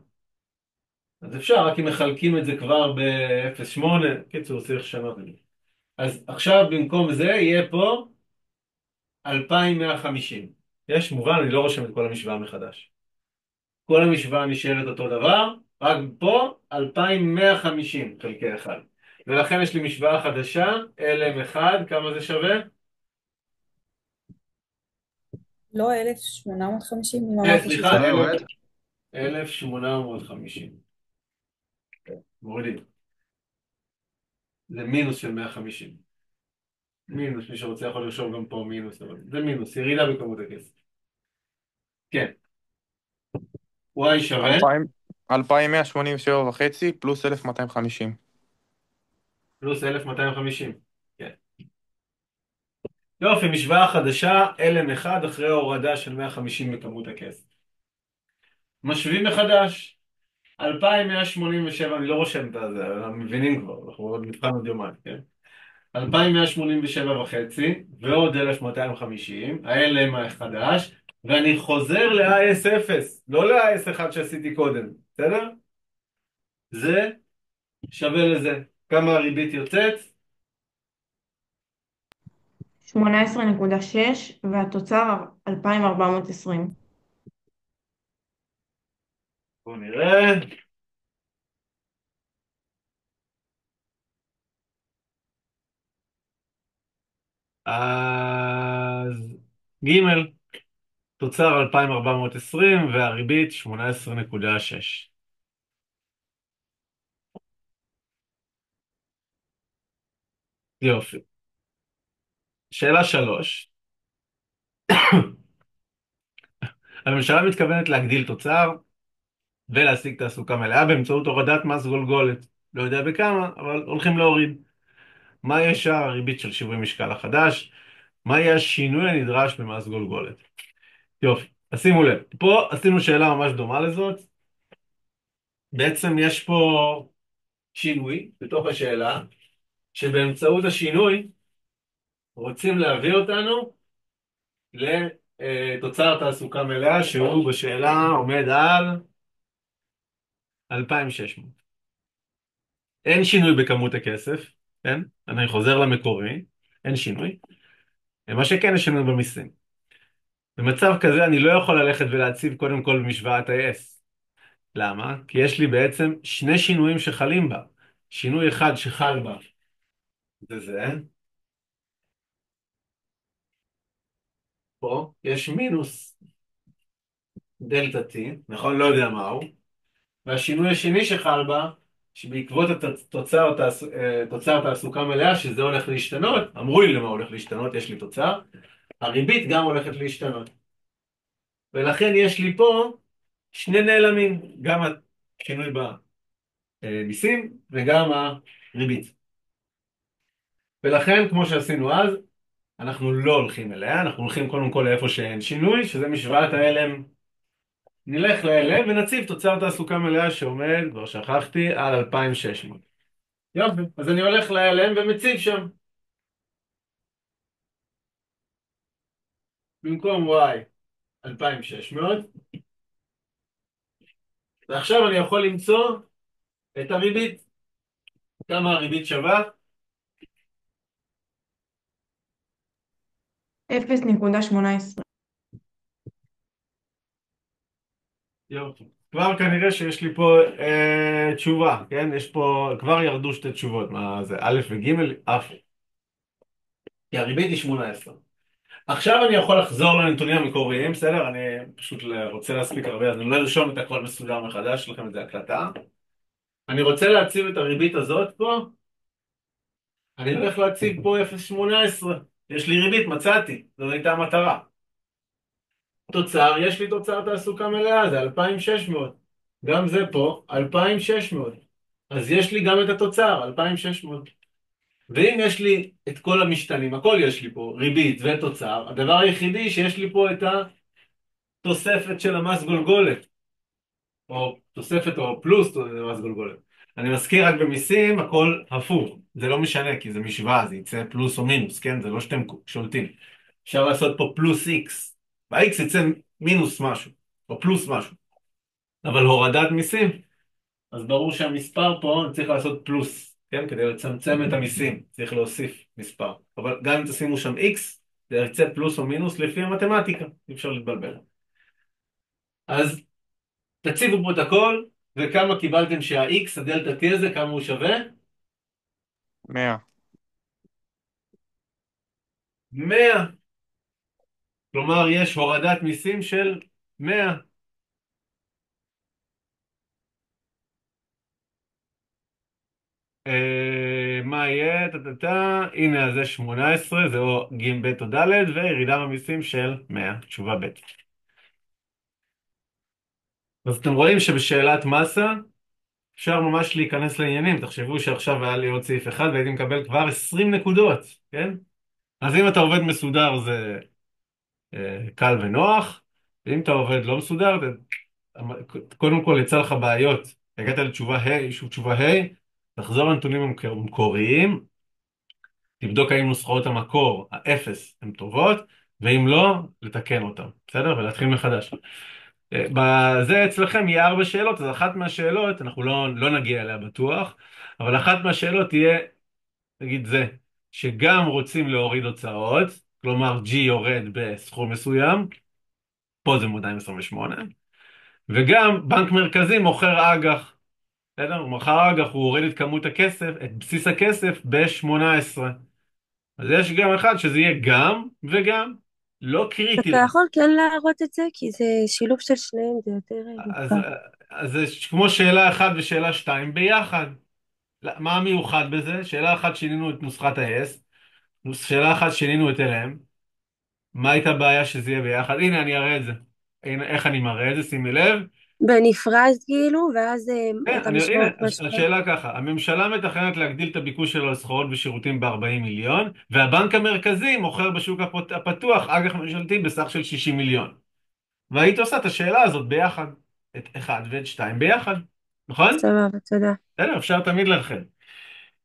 אז אפשר, רק אם מחלקים את זה כבר ב-0.8, קיצור, צריך לשנות את זה. אז עכשיו במקום זה יהיה פה 2,150. יש מובן, אני לא רושם את כל המשוואה מחדש. כל המשוואה נשארת אותו דבר, רק פה 2,150 חלקי 1. ולכן יש לי משוואה חדשה, LM1, כמה זה שווה? לא 1,850, ממש סליחה, 1,850. מורידים. זה מינוס של 150. מינוס, מי שרוצה יכול לרשום גם פה מינוס, אבל זה מינוס, ירידה בכמות הכסף. כן. Y שווה? 2,187.5 פלוס 1,250. פלוס 1,250. כן. יופי, משוואה חדשה, LM1 אחרי ההורדה של 150 בכמות הכסף. משווים מחדש. 2,187, אני לא רושם את זה, אנחנו מבינים כבר, אנחנו עוד נבחן עוד יומיים, כן? 2,187.5 ועוד 1,250, ה-LM החדש, ואני חוזר ל-IS0, לא ל-IS1 שעשיתי קודם, בסדר? זה שווה לזה. כמה הריבית יוצאת? 18.6 והתוצר 2,420. בואו נראה. אז ג' תוצר 2,420 והריבית 18.6. יופי. שאלה 3. הממשלה מתכוונת להגדיל תוצר ולהשיג תעסוקה מלאה באמצעות הורדת מס גולגולת. לא יודע בכמה, אבל הולכים להוריד. מה יהיה שער הריבית של שיווי משקל החדש? מה יהיה השינוי הנדרש במס גולגולת? יופי, אז שימו לב, פה עשינו שאלה ממש דומה לזאת. בעצם יש פה שינוי בתוך השאלה, שבאמצעות השינוי רוצים להביא אותנו לתוצר תעסוקה מלאה, שהוא בשאלה עומד על 2,600. אין שינוי בכמות הכסף, כן? אני חוזר למקורי, אין שינוי. מה שכן יש שינוי במיסים. במצב כזה אני לא יכול ללכת ולהציב קודם כל במשוואת ה-S. למה? כי יש לי בעצם שני שינויים שחלים בה. שינוי אחד שחל בה זה זה. פה יש מינוס דלתה T, נכון? לא יודע מהו. והשינוי השני שחל בה, שבעקבות תוצר תעסוקה מלאה, שזה הולך להשתנות, אמרו לי למה הולך להשתנות, יש לי תוצר, הריבית גם הולכת להשתנות. ולכן יש לי פה שני נעלמים, גם השינוי במיסים וגם הריבית. ולכן, כמו שעשינו אז, אנחנו לא הולכים אליה, אנחנו הולכים קודם כל לאיפה שאין שינוי, שזה משוואת ה-LM. נלך ל-LM ונציב תוצר תעסוקה מלאה שעומד, כבר שכחתי, על 2,600. יופי, אז אני הולך ל-LM ומציב שם. במקום Y 2,600. ועכשיו אני יכול למצוא את הריבית. כמה הריבית שווה? 0.18. יופי. כבר כנראה שיש לי פה תשובה, כן? יש פה, כבר ירדו שתי תשובות. מה זה? א' וג' אף. כי הריבית היא 18. עכשיו אני יכול לחזור לנתונים המקוריים, בסדר? אני פשוט רוצה להספיק הרבה, אז אני לא ארשום את הכל מסודר מחדש, יש לכם את זה הקלטה. אני רוצה להציב את הריבית הזאת פה. אני הולך להציב פה 0.18. יש לי ריבית, מצאתי. זו הייתה המטרה. תוצר, יש לי תוצר תעסוקה מלאה, זה 2,600. גם זה פה, 2,600. אז יש לי גם את התוצר, 2,600. ואם יש לי את כל המשתנים, הכל יש לי פה, ריבית ותוצר, הדבר היחידי שיש לי פה את התוספת של המס גולגולת. או תוספת או פלוס מס גולגולת. אני מזכיר רק במיסים, הכל הפוך. זה לא משנה, כי זה משוואה, זה יצא פלוס או מינוס, כן? זה לא שאתם שולטים. אפשר לעשות פה פלוס X. ב-X יצא מינוס משהו, או פלוס משהו. אבל הורדת מיסים, אז ברור שהמספר פה צריך לעשות פלוס, כן? כדי לצמצם את המיסים, צריך להוסיף מספר. אבל גם אם תשימו שם X, זה יצא פלוס או מינוס לפי המתמטיקה, אי אפשר להתבלבל. אז תציבו פה את הכל, וכמה קיבלתם שה-X, הדלתה T הזה, כמה הוא שווה? 100. 100. כלומר, יש הורדת מיסים של 100. מה יהיה? הנה, אז זה 18, זה או ג' ב' או ד', וירידה במיסים של 100, תשובה ב'. אז אתם רואים שבשאלת מסה, אפשר ממש להיכנס לעניינים. תחשבו שעכשיו היה לי עוד סעיף אחד, והייתי מקבל כבר 20 נקודות, כן? אז אם אתה עובד מסודר, זה קל ונוח, ואם אתה עובד לא מסודר, קודם כל יצא לך בעיות. הגעת לתשובה ה', שוב תשובה ה', תחזור לנתונים המקוריים, תבדוק האם נוסחאות המקור, האפס, הן טובות, ואם לא, לתקן אותן, בסדר? ולהתחיל מחדש. בזה אצלכם יהיה 4 שאלות, אז אחת מהשאלות, אנחנו לא נגיע אליה בטוח, אבל אחת מהשאלות תהיה, נגיד זה, שגם רוצים להוריד הוצאות, כלומר G יורד בסכום מסוים, פה זה 228, וגם בנק מרכזי מוכר אג"ח, בסדר? הוא מכר אג"ח, הוא הוריד את כמות הכסף, את בסיס הכסף ב-18. אז יש גם אחד שזה יהיה גם וגם, לא קריטי. אתה יכול כן להראות את זה? כי זה שילוב של שניהם, זה יותר אז, מורכב. אז זה כמו שאלה 1 ושאלה 2 ביחד. מה המיוחד בזה? שאלה 1 שינינו את נוסחת ה-S, שאלה 1 שינינו את LM. מה הייתה הבעיה שזה יהיה ביחד? הנה אני אראה את זה. הנה, איך אני מראה את זה? שימי לב. בנפרד כאילו, ואז כן, אתה הנה, משווה בשווה. השאלה ככה, הממשלה מתכננת להגדיל את הביקוש שלו לסחורות ושירותים ב-40 מיליון, והבנק המרכזי מוכר בשוק הפתוח אג"ח ממשלתי בסך של 60 מיליון. והיית עושה את השאלה הזאת ביחד, את 1 ואת 2 ביחד, נכון? סבבה, תודה. בסדר, אפשר תמיד לאחד.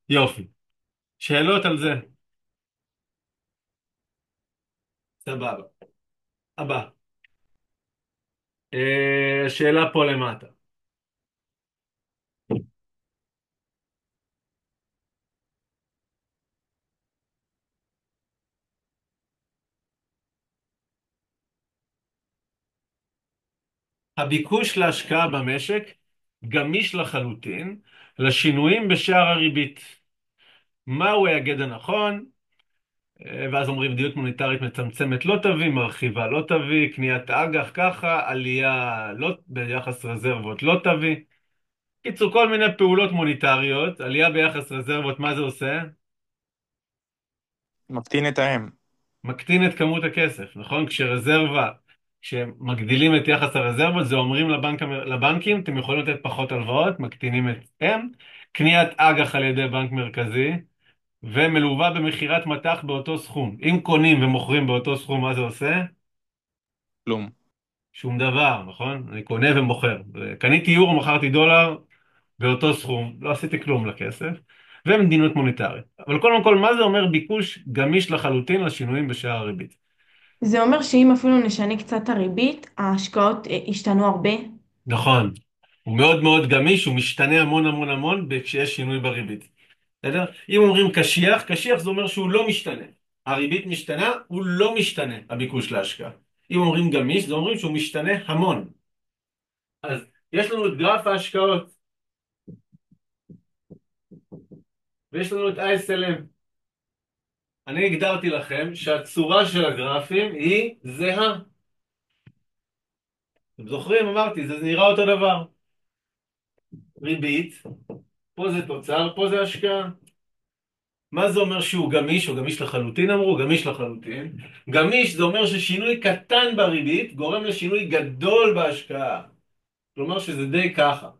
יופי. שאלות על זה? סבבה. הבא. שאלה פה למטה. הביקוש להשקעה במשק גמיש לחלוטין לשינויים בשער הריבית. מהו ההיגד הנכון? ואז אומרים מדיניות מוניטרית מצמצמת לא תביא, מרחיבה לא תביא, קניית אג"ח ככה, עלייה לא, ביחס רזרבות לא תביא. קיצור, כל מיני פעולות מוניטריות, עלייה ביחס רזרבות, מה זה עושה? מקטין את האם. מקטין את כמות הכסף, נכון? כשמגדילים את יחס הרזרבות, זה אומרים לבנקים, אתם יכולים לתת פחות הלוואות, מקטינים את הם, קניית אג"ח על ידי בנק מרכזי, ומלווה במכירת מטח באותו סכום. אם קונים ומוכרים באותו סכום, מה זה עושה? כלום. שום דבר, נכון? אני קונה ומוכר. קניתי יורו, מכרתי דולר באותו סכום, לא עשיתי כלום לכסף, ומדיניות מוניטרית. אבל קודם כל, מה זה אומר ביקוש גמיש לחלוטין לשינויים בשער הריבית? זה אומר שאם אפילו נשנה קצת הריבית, ההשקעות ישתנו הרבה. נכון. הוא מאוד מאוד גמיש, הוא משתנה המון המון המון כשיש שינוי בריבית. בסדר? אם אומרים קשיח, קשיח זה אומר שהוא לא משתנה. הריבית משתנה, הוא לא משתנה, הביקוש להשקעה. אם אומרים גמיש, זה אומרים שהוא משתנה המון. אז יש לנו את גרף ההשקעות, ויש לנו את ה-SLM. אני הגדרתי לכם שהצורה של הגרפים היא זהה. אתם זוכרים? אמרתי, זה נראה אותו דבר. ריבית, פה זה תוצר, פה זה השקעה. מה זה אומר שהוא גמיש, או גמיש לחלוטין אמרו? גמיש לחלוטין. גמיש זה אומר ששינוי קטן בריבית גורם לשינוי גדול בהשקעה. כלומר שזה די ככה.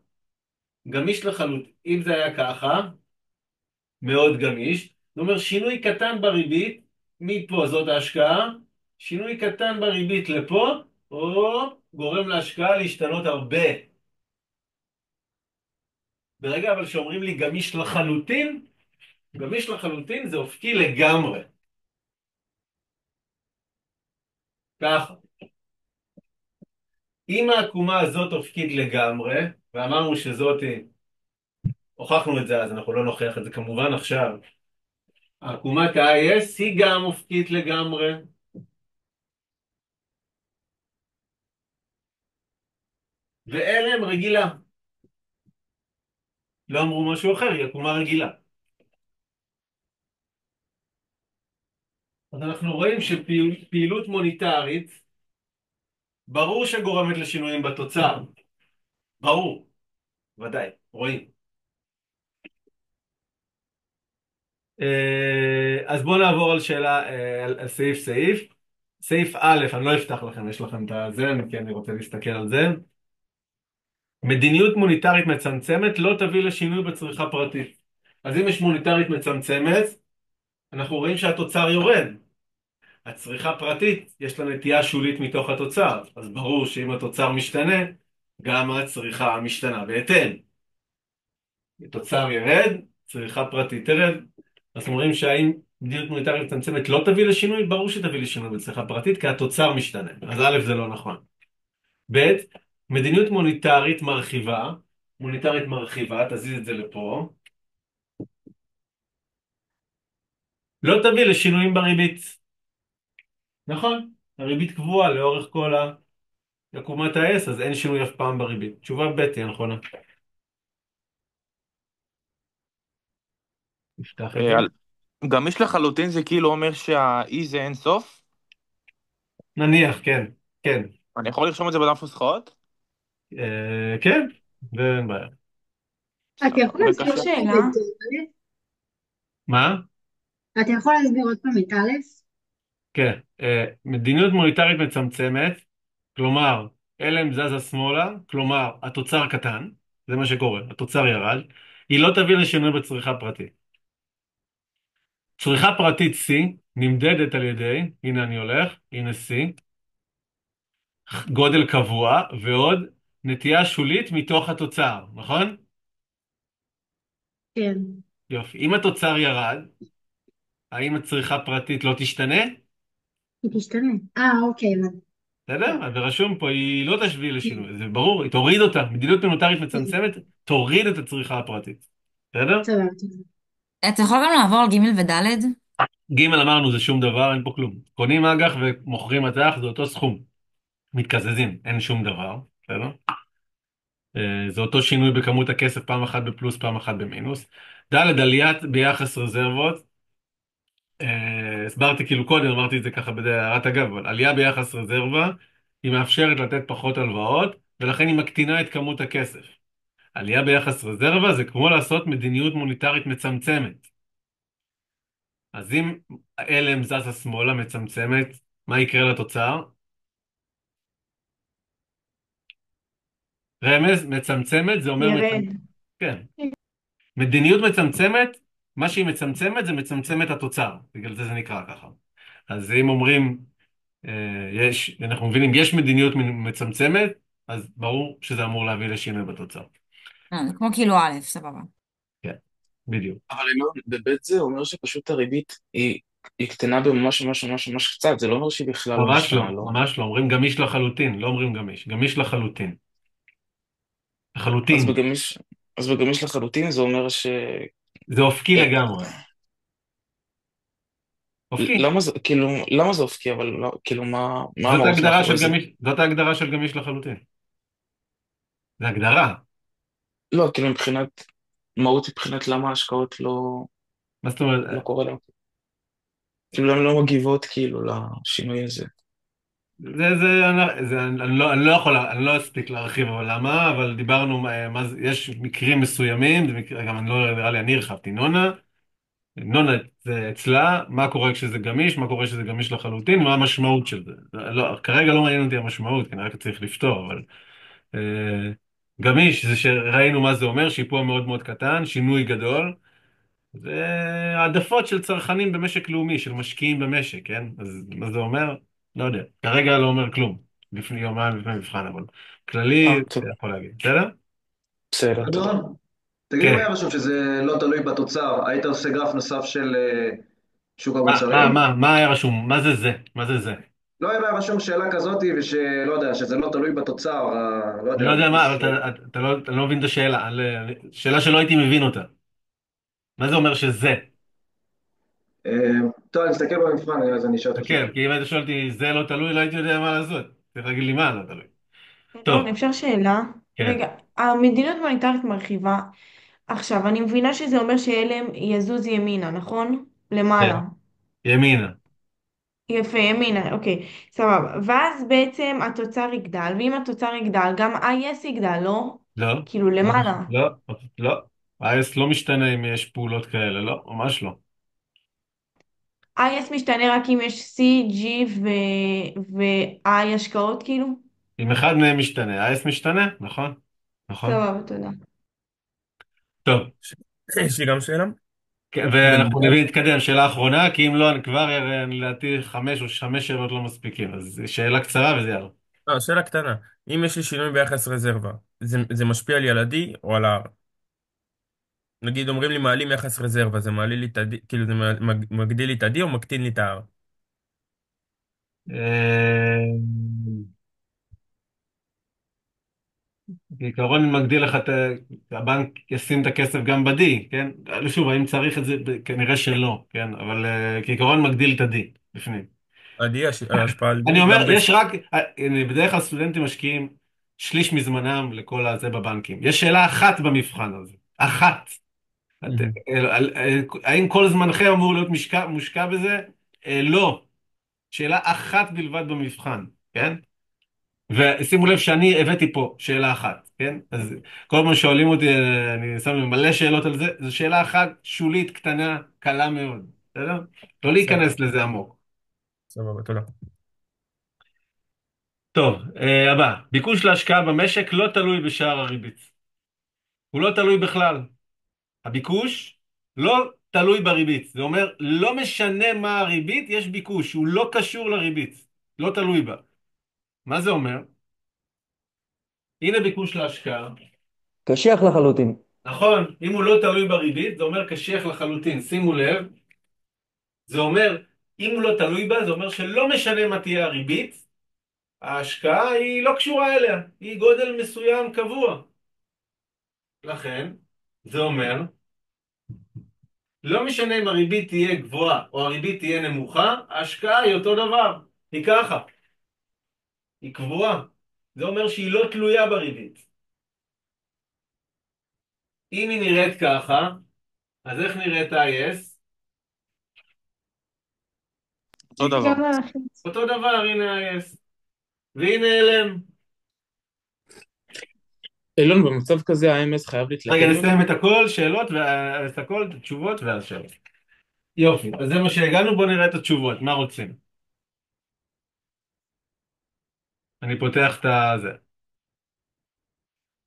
גמיש לחלוטין. אם זה היה ככה, מאוד גמיש, זה אומר שינוי קטן בריבית, מפה זאת ההשקעה, שינוי קטן בריבית לפה, או גורם להשקעה להשתנות הרבה. ברגע אבל שאומרים לי גמיש לחלוטין, גמיש לחלוטין זה אופקי לגמרי. ככה. אם העקומה הזאת אופקית לגמרי, ואמרנו שזאת, הוכחנו את זה אז, אנחנו לא נוכיח את זה כמובן עכשיו, העקומת ה-IS היא גם אופקית לגמרי. ואלה הם רגילה. לא אמרו משהו אחר, היא עקומה רגילה. אז אנחנו רואים שפעילות מוניטרית, ברור שגורמת לשינויים בתוצר. ברור. ודאי, רואים. אז בואו נעבור על שאלה, על סעיף סעיף. סעיף א', אני לא אפתח לכם, יש לכם את זה, כי אני רוצה להסתכל על זה. מדיניות מוניטרית מצמצמת לא תביא לשינוי בצריכה פרטית. אז אם יש מוניטרית מצמצמת, אנחנו רואים שהתוצר יורד. הצריכה פרטית, יש לה נטייה שולית מתוך התוצר. אז ברור שאם התוצר משתנה, גם הצריכה משתנה בהתאם. התוצר ירד, צריכה פרטית תרד. אז אומרים שהאם מדיניות מוניטרית מצמצמת לא תביא לשינוי, ברור שתביא לשינוי בצריכה פרטית, כי התוצר משתנה. אז א' זה לא נכון. ב', מדיניות מוניטרית מרחיבה, תזיז את זה לפה, לא תביא לשינויים בריבית. נכון, הריבית קבועה לאורך כל עקומת ה-S, אז אין שינוי אף פעם בריבית. תשובה ב' היא הנכונה. נפתח את זה. גמיש לחלוטין זה כאילו אומר שה-E זה אין סוף? נניח, כן, כן. אני יכול לרשום את זה בדף נוסחאות? כן, ואין בעיה. אתה יכול להסביר יש בבקשה. עוד פעם שאלה. את מה? אתה יכול להסביר עוד פעם את א'? כן. מדיניות מוניטרית מצמצמת, כלומר, LM זזה שמאלה, כלומר, התוצר קטן, זה מה שקורה, התוצר ירד, היא לא תביא לשינוי בצריכה פרטית. צריכה פרטית C נמדדת על ידי, הנה אני הולך, הנה C, גודל קבוע ועוד נטייה שולית מתוך התוצר, נכון? כן. יופי. אם התוצר ירד, האם הצריכה פרטית לא תשתנה? היא תשתנה. אוקיי, הבנתי. בסדר? אז רשום פה, היא לא תשביא לשינוי, זה ברור, היא תוריד אותה. מדיניות מוניטרית מצמצמת, תוריד את הצריכה הפרטית. בסדר? סבבה. אתה יכול גם לעבור על ג' וד'? ג' אמרנו זה שום דבר, אין פה כלום. קונים אג"ח ומוכרים מטח, זה אותו סכום. מתקזזים, אין שום דבר. בסדר? זה אותו שינוי בכמות הכסף, פעם אחת בפלוס, פעם אחת במינוס. ד' עליית ביחס רזרבות. הסברתי כאילו קודם, אמרתי את זה ככה בהערת אגב, אבל עלייה ביחס רזרבה, היא מאפשרת לתת פחות הלוואות, ולכן היא מקטינה את כמות הכסף. עלייה ביחס רזרבה זה כמו לעשות מדיניות מוניטרית מצמצמת. אז אם LM זזה שמאלה מצמצמת, מה יקרה לתוצר? רמז, מצמצמת זה אומר ירד. כן. מדיניות מצמצמת, מה שהיא מצמצמת זה מצמצם את התוצר, בגלל זה זה נקרא ככה. אז אם אומרים, אנחנו מבינים, יש מדיניות מצמצמת, אז ברור שזה אמור להביא לשינוי בתוצר. זה כמו כאילו א', סבבה. כן, בדיוק. אבל ינון, בבית זה אומר שפשוט הריבית היא קטנה בממש ממש ממש ממש קצת, זה לא אומר שהיא בכלל לא ממש לא, משתנה, לא? ממש לא, אומרים גמיש לחלוטין, לא אומרים גמיש, גמיש לחלוטין. אז לחלוטין, בגמיש, אז בגמיש לחלוטין זה אומר זה אופקי אה, לגמרי. אופקי. למה זה, כאילו, למה זה אופקי, אבל לא, כאילו, מה המהות מאחורי זה? זאת ההגדרה של גמיש לחלוטין. זה הגדרה. לא, כאילו, מבחינת, מהות מבחינת למה ההשקעות מה זאת אומרת? לא קורה להם. כאילו, הן לא מגיבות, כאילו, לשינוי הזה. אני לא יכול, אני לא אספיק להרחיב אבל למה, אבל דיברנו, יש מקרים מסוימים, גם אני לא, נראה לי אני הרחבתי, נונה זה אצלה, מה קורה כשזה גמיש, מה קורה כשזה גמיש לחלוטין, מה המשמעות של זה. לא, כרגע לא מעניין אותי המשמעות, כי אני רק צריך לפתור, אבל גמיש זה שראינו מה זה אומר, שיפוע מאוד מאוד קטן, שינוי גדול, זה העדפות של צרכנים במשק לאומי, של משקיעים במשק, כן? אז מה זה אומר? לא יודע. כרגע לא אומר כלום. לפני יומיים, לפני מבחן, אבל כללי, טוב, זה יכול להגיד. בסדר? בסדר, תודה. אלון, תגיד אם כן. היה רשום שזה לא תלוי בתוצר, היית עושה גרף נוסף של שוק מה, מה, המוצרים? מה, מה היה רשום? מה זה זה? מה זה זה? לא אם היה רשום שאלה כזאתי ושלא יודע, שזה לא תלוי בתוצר, לא אני יודע, לא יודע מה, אבל איזה... אתה לא מבין את השאלה. שאלה שלא הייתי מבין אותה. מה זה אומר שזה? טוב, אני מסתכל במבחן, אז אני אשאל אותך שוב. כן, כי אם היית שואל אותי, זה לא תלוי, לא הייתי יודע מה לעשות. צריך להגיד לי מה לא תלוי. אלון, טוב, אפשר שאלה? כן, רגע, המדיניות המוניטרית מרחיבה. עכשיו, אני מבינה שזה אומר שאלם יזוז ימינה, נכון? כן. למעלה. ימינה. יפה, ימינה, אוקיי, סבבה. ואז בעצם התוצר יגדל, ואם התוצר יגדל, גם IS יגדל, לא? לא, כאילו ממש למעלה. לא, לא. ה-S לא משתנה אם יש פעולות כאלה, לא, ממש לא. IS משתנה רק אם יש C, G ו-I השקעות, כאילו? אם אחד מהם משתנה, ה-S משתנה, נכון? נכון. סבבה, תודה. טוב, יש לי גם שאלה. כן, ואנחנו במדינת, נתקדם, שאלה אחרונה, כי אם לא, אני כבר, לדעתי, 5 שאלות לא מספיקים, אז שאלה קצרה וזה יאללה. שאלה קטנה. אם יש לי שינוי ביחס רזרבה, זה משפיע לי על ה-D או על ה-R? נגיד אומרים לי מעלים יחס רזרבה, זה מעלה לי את ה-D, כאילו זה מגדיל לי את ה-D או מקטין לי את ה-R? אה, בעיקרון מגדיל לך הבנק ישים את הכסף גם ב-D, כן? שוב, האם צריך את זה? כנראה שלא, כן? אבל כעיקרון מגדיל את ה-D בפנים. ה-D, ההשפעה על אני D אומר, גם יש רק, בדרך כלל סטודנטים משקיעים שליש מזמנם לכל הזה בבנקים. יש שאלה אחת במבחן הזה, אחת. האם כל זמנכם אמור להיות מושקע בזה? לא. שאלה אחת בלבד במבחן, כן? ושימו לב שאני הבאתי פה שאלה אחת, כן? אז כל פעם שואלים אותי, אני שם לי מלא שאלות על זה, זו שאלה אחת שולית, קטנה, קלה מאוד, בסדר? לא בסדר, להיכנס לזה עמוק. סבבה, תודה. טוב, הבא, ביקוש להשקעה במשק לא תלוי בשער הריבית. הוא לא תלוי בכלל. הביקוש לא תלוי בריבית. זה אומר, לא משנה מה הריבית, יש ביקוש, הוא לא קשור לריבית, לא תלוי בה. מה זה אומר? הנה ביקוש להשקעה. קשיח לחלוטין. נכון, אם הוא לא תלוי בריבית, זה אומר קשיח לחלוטין. שימו לב, זה אומר, אם הוא לא תלוי בה, זה אומר שלא משנה מה תהיה הריבית, ההשקעה היא לא קשורה אליה, היא גודל מסוים קבוע. לכן, זה אומר, לא משנה אם הריבית תהיה גבוהה או הריבית תהיה נמוכה, ההשקעה היא אותו דבר, היא ככה, היא קבועה. זה אומר שהיא לא תלויה בריבית. אם היא נראית ככה, אז איך נראית ה-IS? אותו דבר. גם הלכים. אותו דבר, הנה ה-IS. והנה LM. אילון, במצב כזה ה-MS חייב רגע, להתלכד עם נסיים התשובה? את הכל, שאלות, את הכל, תשובות ואז שאלות. יופי, אז זה מה שהגענו, בואו נראה את התשובות, מה רוצים? אני פותח את הזה.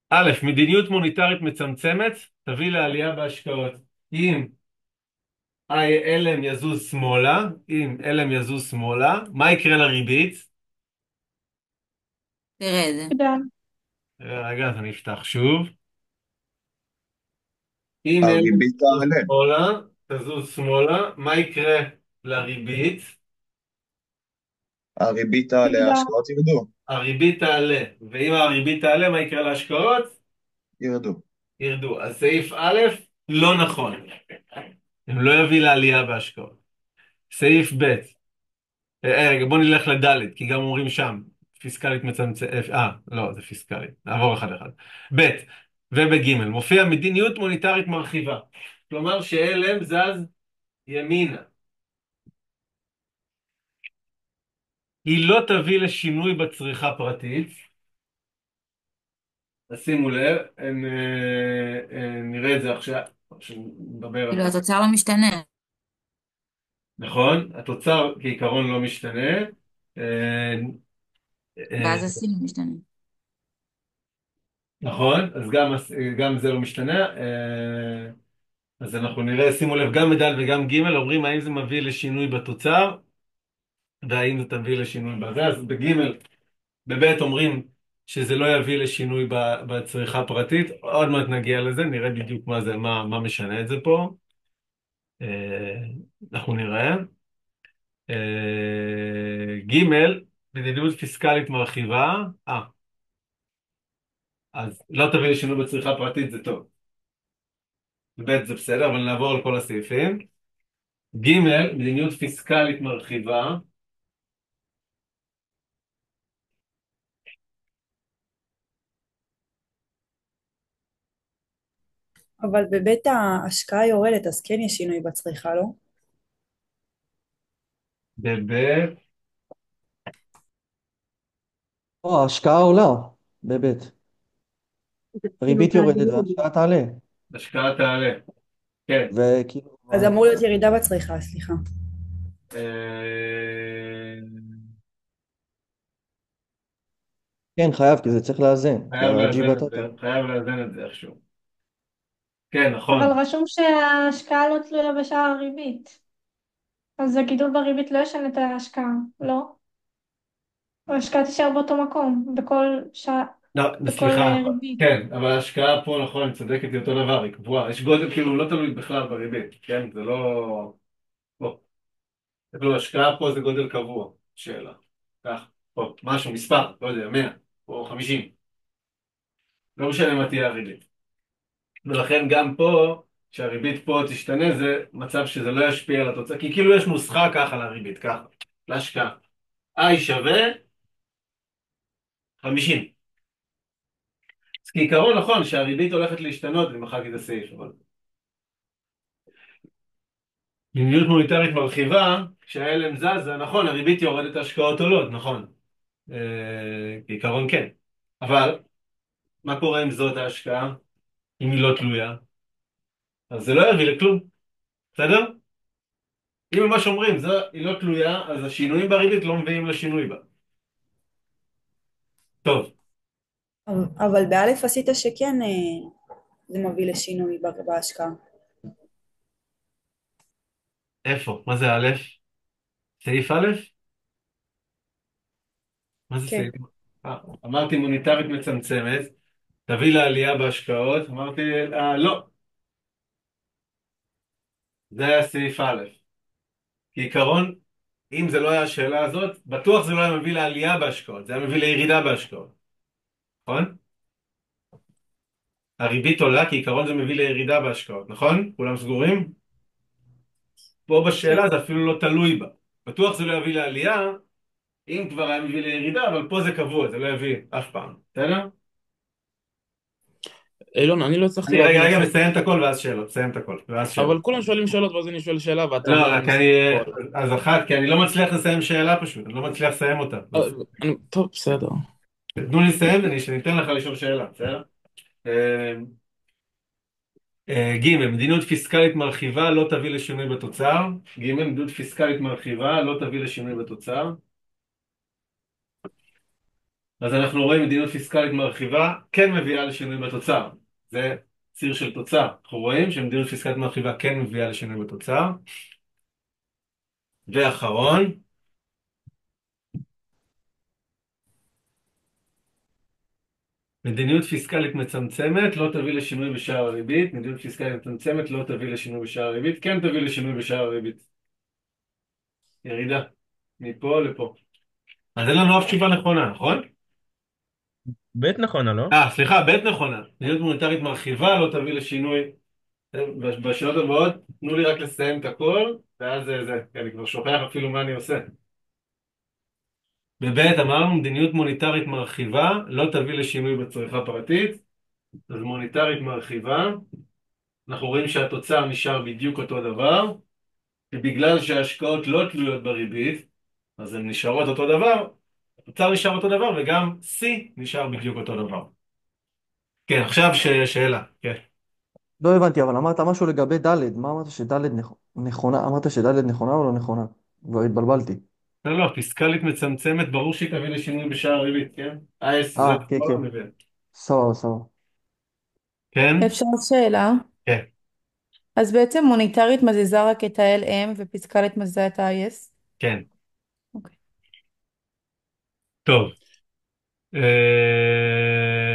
א', מדיניות מוניטרית מצמצמת תביא לעלייה בהשקעות. אם LM יזוז שמאלה, אם LM יזוז שמאלה, מה יקרה לריבית? תרד. גדל. רגע, אז אני אפתח שוב. אם LM הריבית תזוז תעלה. שמאלה, תזוז שמאלה, מה יקרה לריבית? הריבית תעלה, תגדל. ההשקעות ירדו. הריבית תעלה, ואם הריבית תעלה, מה יקרה להשקעות? ירדו. ירדו. אז סעיף א', לא נכון. הם לא יביא לעלייה בהשקעות. סעיף ב', רגע, בוא נלך לד', כי גם אומרים שם, פיסקלית מצמצמת, לא, זה פיסקלית. נעבור אחד אחד. ב' ובג' מופיע מדיניות מוניטרית מרחיבה. כלומר ש-LM זז ימינה. היא לא תביא לשינוי בצריכה פרטית. אז שימו לב, נראה את זה עכשיו, שנדבר על כאילו זה. התוצר לא משתנה. נכון, התוצר כעיקרון לא משתנה. אה, אה, ואז הסין משתנה. נכון, אז גם זה לא משתנה. אז אנחנו נראה, שימו לב, גם מדל וגם ג' אומרים האם זה מביא לשינוי בתוצר, והאם זה תביא לשינוי בזה. אז בב' אומרים שזה לא יביא לשינוי בצריכה פרטית. עוד מעט נגיע לזה, נראה בדיוק מה משנה את זה פה. אה, אנחנו נראה. ג' מדיניות פיסקלית מרחיבה. אז לא תביא לשינוי בצריכה פרטית, זה טוב. ב' זה בסדר, אבל נעבור על כל הסעיפים. ג' מדיניות פיסקלית מרחיבה. אבל בבית ההשקעה יורדת, אז כן יש שינוי בצריכה, לא? בב' לא, ההשקעה עולה בבית. ריבית יורדת וההשקעה תעלה. השקעה תעלה. כן. וכאילו, אז אמור להיות ירידה בצריכה, סליחה. אה, כן, חייב, כי זה צריך לאזן. כי חייב הג'י לאזן את בטטה. זה, חייב לאזן את זה איכשהו. כן, נכון. אבל רשום שההשקעה לא תלויה בשער הריבית. אז הגידול בריבית לא ישנה את ההשקעה, לא? ההשקעה תישאר באותו מקום, לא, בכל סליחה. ריבית. כן, אבל ההשקעה פה, נכון, צודקת, היא אותו דבר, היא קבועה. יש גודל, כאילו, לא תלוי בכלל בריבית, כן? זה לא... פה. כאילו, השקעה פה זה גודל קבוע, שאלה. כך, פה, משהו, מספר, לא יודע, 100 או 50. לא משנה מה תהיה הריבית. ולכן גם פה, שהריבית פה תשתנה, זה מצב שזה לא ישפיע על התוצאה, כי כאילו יש נוסחה ככה לריבית, ככה, להשקעה. I שווה 50. אז כעיקרון נכון שהריבית הולכת להשתנות, ומחקתי את הסעיף, אבל... מדיניות מוניטרית מרחיבה, כשהלם זז, זה נכון, הריבית יורדת, ההשקעות עולות, נכון. כעיקרון כן. אבל, מה קורה אם זאת ההשקעה? אם היא לא תלויה? אז זה לא יביא לכלום, בסדר? אם מה שאומרים, היא לא תלויה, אז השינויים בריבית לא מביאים לשינוי בה. טוב. אבל באלף עשית שכן זה מביא לשינוי בהשקעה. איפה? מה זה א'? סעיף א'? מה זה כן. סעיף? אמרתי מוניטרית מצמצמת, תביא לעלייה בהשקעות, אמרתי, לא. זה היה סעיף א'. כעיקרון, אם זה לא היה השאלה הזאת, בטוח זה לא היה מביא לעלייה בהשקעות, זה היה מביא לירידה בהשקעות. נכון? הריבית עולה, כעיקרון זה מביא לירידה בהשקעות, נכון? כולם סגורים? פה בשאלה זה אפילו לא תלוי בה. בטוח זה לא יביא לעלייה, אם כבר היה מביא לירידה, אבל פה זה קבוע, זה לא יביא אף פעם. בסדר? אילון, אני לא הצלחתי אני רגע, להבין עכשיו. מסיים את הכל ואז שאלות, מסיים את הכל, ואז שאלות. אבל כולם שואלים שאלות ואז אני שואל שאלה ואתה לא, אומר רק אני מסיים הכל. אז אחת, כי אני לא מצליח לסיים שאלה פשוט, אני לא מצליח לסיים אותה. טוב, בסדר. תנו לי לסיים, שניתן לך לשאול שאלה, בסדר? אה, ג' מדיניות פיסקלית מרחיבה לא תביא לשינוי בתוצר. ג' מדיניות פיסקלית מרחיבה לא תביא לשינוי בתוצר. אז אנחנו רואים מדיניות פיסקלית מרחיבה כן מביאה לשינוי בתוצר. זה ציר של תוצר. אנחנו רואים שמדיניות פיסקלית מרחיבה כן מביאה לשינוי בתוצר. ואחרון, מדיניות פיסקלית מצמצמת לא תביא לשינוי בשער הריבית. מדיניות פיסקלית מצמצמת לא תביא לשינוי בשער הריבית. כן תביא לשינוי בשער הריבית. ירידה מפה לפה. אז אין לנו אף תשובה נכונה, נכון? ב' נכונה, לא? סליחה, ב' נכונה. מדיניות מוניטרית מרחיבה לא תביא לשינוי. בשאלות הבאות, תנו לי רק לסיים את הכל, ואז זה, כי אני כבר שוכח אפילו מה אני עושה. בבית אמרנו, מדיניות מוניטרית מרחיבה לא תביא לשינוי בצריכה פרטית. אז מוניטרית מרחיבה, אנחנו רואים שהתוצר נשאר בדיוק אותו דבר, ובגלל שההשקעות לא תלויות בריבית, אז הן נשארות אותו דבר, התוצר נשאר אותו דבר, וגם C נשאר בדיוק אותו דבר. כן, עכשיו שאלה, כן. לא הבנתי, אבל אמרת משהו לגבי ד', מה אמרת שד' נכונה? אמרת שד' נכונה או לא נכונה? כבר התבלבלתי. לא, פיסקלית מצמצמת, ברור שהיא תביא לשינוי בשער הריבית, כן? IS זה כן, דבר כן. מבין. סבבה, סבבה. כן? אפשר שאלה? כן, אז בעצם מוניטרית מזיזה רק את ה-LM ופיסקלית מזיזה את ה-IS? כן. אוקיי. טוב.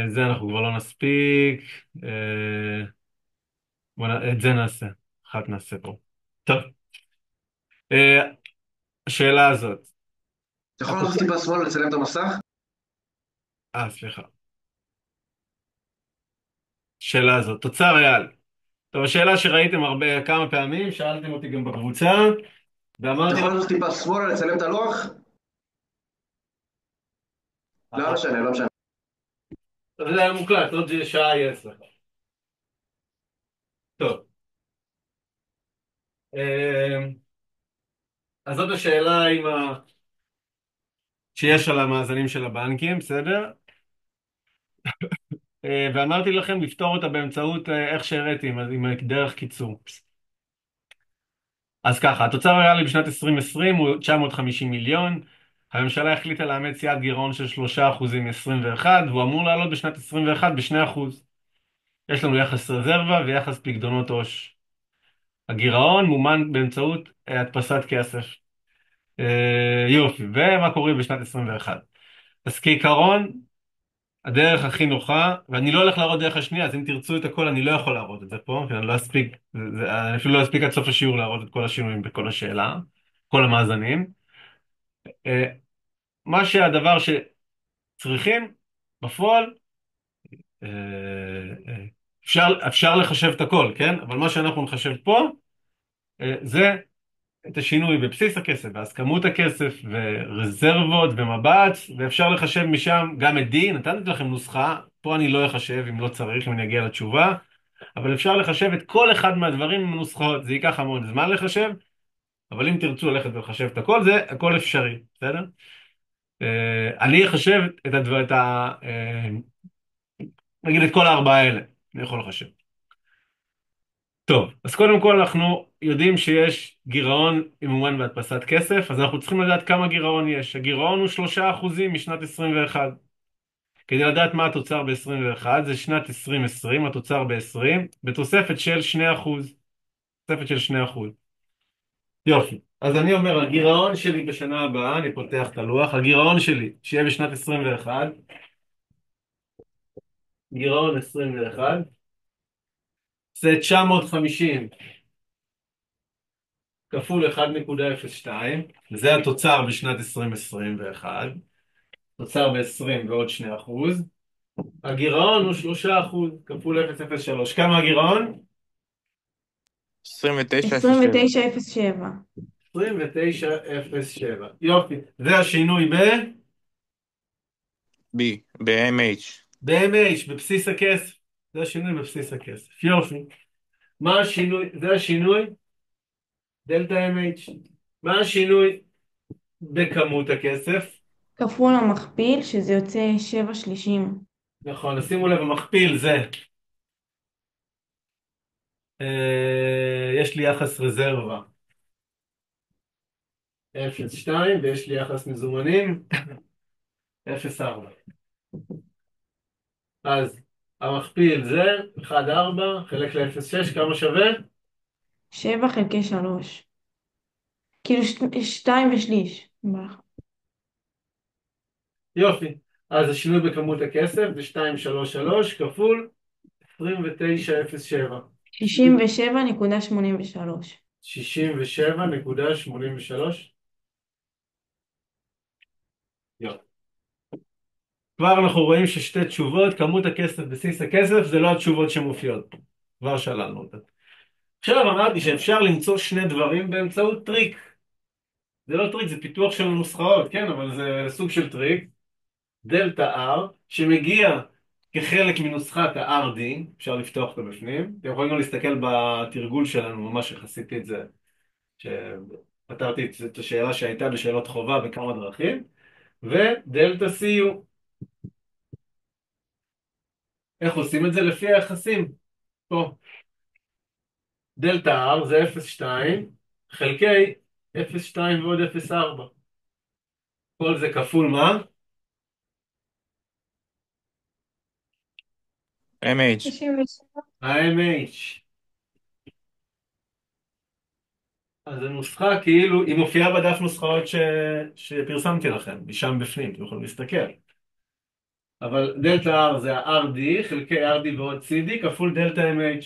זה אנחנו כבר לא נספיק. את זה נעשה. אחת נעשה פה. טוב. השאלה הזאת. אתה יכול לעשות טיפה שמאל ולצלם את המסך? סליחה. שאלה הזאת. תוצר ריאל. טוב, השאלה שראיתם כמה פעמים, שאלתם אותי גם בקבוצה, אתה ואמרתי יכול לך... לעשות טיפה שמאל ולצלם את הלוח? לא משנה, לא משנה. זה היה מוקלט, עוד שעה יהיה אצלך. טוב. אז זאת השאלה שיש על המאזנים של הבנקים, בסדר? ואמרתי לכם לפתור אותה באמצעות איך שהראיתי, עם דרך קיצור. אז ככה, התוצר הריאלי בשנת 2020 הוא 950 מיליון, הממשלה החליטה לאמץ יעד גירעון של 3% מ-21, והוא אמור לעלות בשנת 21 ב-2%. יש לנו יחס רזרבה ויחס פקדונות עו"ש. הגירעון מומן באמצעות הדפסת כסף. יופי, ומה קורה בשנת 21? אז כעיקרון, הדרך הכי נוחה, ואני לא הולך להראות דרך השנייה, אז אם תרצו את הכל, אני לא יכול להראות את זה פה, כי אני לא אספיק, אני אפילו לא אספיק עד סוף השיעור להראות את כל השינויים בכל השאלה, כל המאזנים. מה שהדבר שצריכים בפועל, אה, אפשר לחשב את הכל, כן? אבל מה שאנחנו נחשב פה, זה את השינוי בבסיס הכסף, ואז כמות הכסף, ורזרבות, ומבץ, ואפשר לחשב משם גם את D, נתתי לכם נוסחה, פה אני לא אחשב אם לא צריך, אם אני אגיע לתשובה, אבל אפשר לחשב את כל אחד מהדברים עם הנוסחאות, זה ייקח המון זמן לחשב, אבל אם תרצו ללכת ולחשב את הכל, זה הכל אפשרי, בסדר? אני אחשב נגיד את כל הארבעה האלה, אני יכול לחשב. טוב, אז קודם כל אנחנו יודעים שיש גירעון ממומן בהדפסת כסף, אז אנחנו צריכים לדעת כמה גירעון יש. הגירעון הוא 3% משנת 21. כדי לדעת מה התוצר ב-21, זה שנת 2020, התוצר ב-20, בתוספת של 2%. תוספת של 2%. יופי. אז אני אומר, הגירעון שלי בשנה הבאה, אני פותח את הלוח, הגירעון שלי, שיהיה בשנת 21, גירעון 21, זה 950 כפול 1.02, וזה התוצר בשנת 2021, תוצר ב-20 ועוד 2%, הגירעון הוא 3% כפול 0.03, כמה הגירעון? 29.07. 29.07, יופי, זה השינוי ב-MH. ב-MH, בבסיס הכסף, זה השינוי בבסיס הכסף, יופי, מה השינוי, זה השינוי, דלתה MH, מה השינוי בכמות הכסף? כפול המכפיל, שזה יוצא 7/30. נכון, אז שימו לב, המכפיל זה, יש לי יחס רזרבה 0.2 ויש לי יחס מזומנים 0.4. אז המכפיל זה 1.4 חלק ל-0.6, כמה שווה? 7 חלקי 3. כאילו 2 ושליש. יופי. אז השינוי בכמות הכסף זה 233 כפול 29.07. 67.83. 67.83. יופי. כבר אנחנו רואים ששתי תשובות, כמות הכסף, בסיס הכסף, זה לא התשובות שמופיעות פה. כבר שללנו אותה. עכשיו אמרתי שאפשר למצוא שני דברים באמצעות טריק. זה לא טריק, זה פיתוח של נוסחאות, כן, אבל זה סוג של טריק. דלתה R, שמגיע כחלק מנוסחת ה-RD, אפשר לפתוח אותו בפנים. אתם יכולים גם להסתכל בתרגול שלנו, ממש איך עשיתי את זה, שפתרתי את השאלה שהייתה בשאלות חובה בכמה דרכים. ודלתה CU. איך עושים את זה? לפי היחסים. פה. דלתה R זה 0.2 חלקי 0.2 ועוד 0.4. כל זה כפול מה? MH. 97. ה-MH. אז הנוסחה כאילו, היא מופיעה בדף נוסחאות שפרסמתי לכם, היא שם בפנים, אתם יכולים להסתכל. אבל דלתה R זה ה-RD חלקי RD ועוד CD כפול דלתה MH.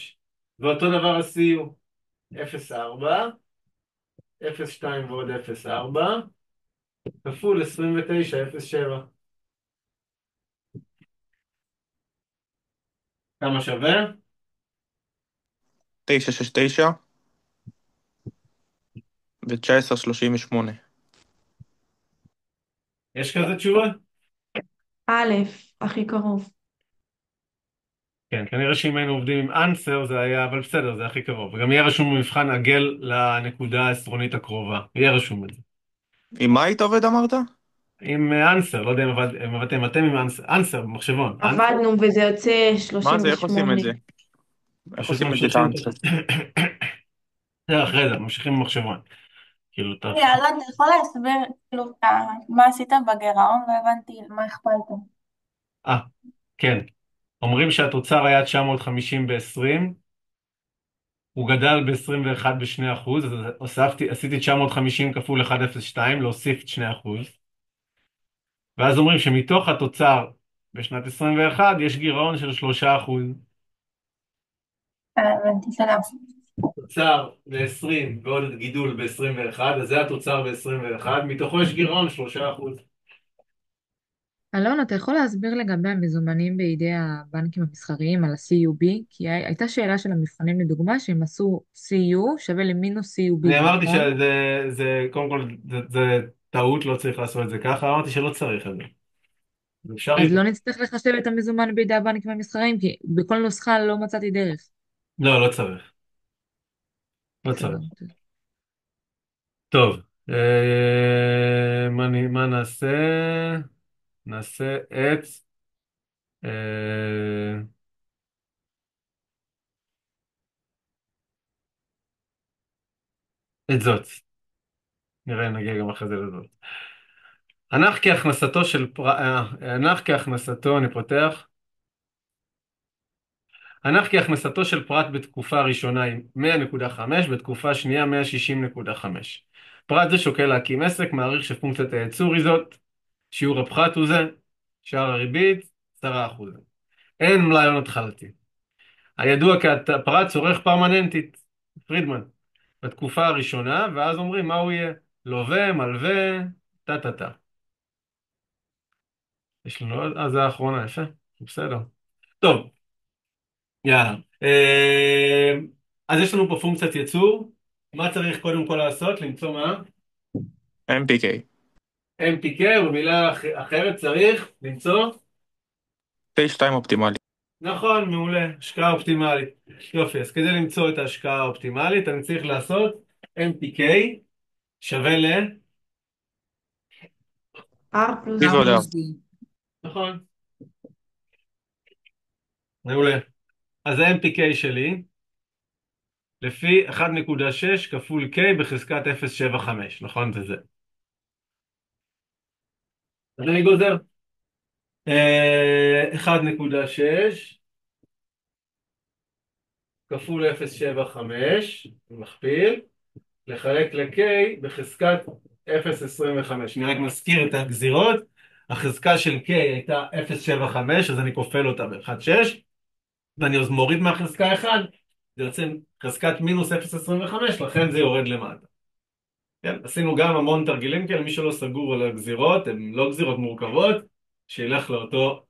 ואותו דבר ה-CU. 0.4, 0.2 ועוד 0.4 כפול 29.07. כמה שווה? 969 ו-1938. יש כזה תשובה? א', הכי קרוב. כן, כנראה שאם היינו עובדים עם אנסר זה היה, אבל בסדר, זה הכי קרוב. וגם יהיה רשום במבחן עגל לנקודה העשרונית הקרובה. יהיה רשום את זה. עם מה היית עובד אמרת? עם אנסר, לא יודע אם עבדתם אתם עם אנסר במחשבון. עבדנו וזה יוצא מה זה? איך עושים את 38. זה? איך פשוט עושים את זה, את ממשיכים, האנסר? זה אחרי זה, ממשיכים במחשבון. כאילו, יאללה, אתה יכול להסביר כאילו מה עשית בגירעון? לא הבנתי מה הכפלת. כן. אומרים שהתוצר היה 950 ב-20, הוא גדל ב-21 ב-2%, אז עשיתי 950 כפול 1.02, להוסיף 2%. ואז אומרים שמתוך התוצר בשנת 21 יש גירעון של 3%. הבנתי, סלאם. תוצר ב-20 ועוד גידול ב-21, אז זה התוצר ב-21, מתוכו יש גירעון 3%. אלון, אתה יכול להסביר לגבי המזומנים בידי הבנקים המסחריים על ה-CUB? כי הייתה שאלה של המבחנים לדוגמה שהם עשו CU שווה למינוס אני CUB, אמרתי נכון? קודם כל, זה טעות, לא צריך לעשות את זה ככה, אמרתי שלא צריך את זה. אפשר אז לטעות. לא נצטרך לחשב את המזומן בידי הבנקים המסחריים, כי בכל נוסחה לא מצאתי דרך. לא, לא צריך. לא בסדר. צריך. טוב, מה נעשה? נעשה אה, את זאת. נראה, נגיע גם אחרי זה לזאת. הנח כהכנסתו, אני פותח. הנח כהכנסתו של פרט בתקופה ראשונה היא 100.5, בתקופה שנייה 160.5. פרט זה שוקל להקים עסק, מעריך שפונקציית הייצור היא זאת, שיעור הפחת הוא זה, שער הריבית 10%. אין מלאי הון התחלתי. הידוע כפרט צורך פרמננטית, פרידמן, בתקופה הראשונה, ואז אומרים מה הוא יהיה, לווה, מלווה, טה. יש לנו עוד, זה האחרונה, יפה, בסדר. טוב, יאללה. אז יש לנו פה פונקציית ייצור. מה צריך קודם כל לעשות? למצוא מה? MPK. MPK, ובמילה אחרת צריך למצוא? T2 אופטימלי. נכון, מעולה, השקעה אופטימלית. יופי, אז כדי למצוא את ההשקעה האופטימלית, אני צריך לעשות MPK שווה ל... R פלוס D D. ועוד R. נכון. מעולה. אז ה-MPK שלי, לפי 1.6 כפול K בחזקת 0.75, נכון? זה זה. אז אני גוזר. 1.6 כפול 0.75, מכפיל, לחלק ל-K בחזקת 0.25. אני רק מזכיר את הגזירות. החזקה של K הייתה 0.75, אז אני כופל אותה ב-1.6, ואני אז מוריד מהחזקה 1, זה יוצא חזקת מינוס 0.25, לכן זה יורד למטה. כן, עשינו גם המון תרגילים כאלה, מי שלא סגור על הגזירות, הן לא גזירות מורכבות, שילך לאותו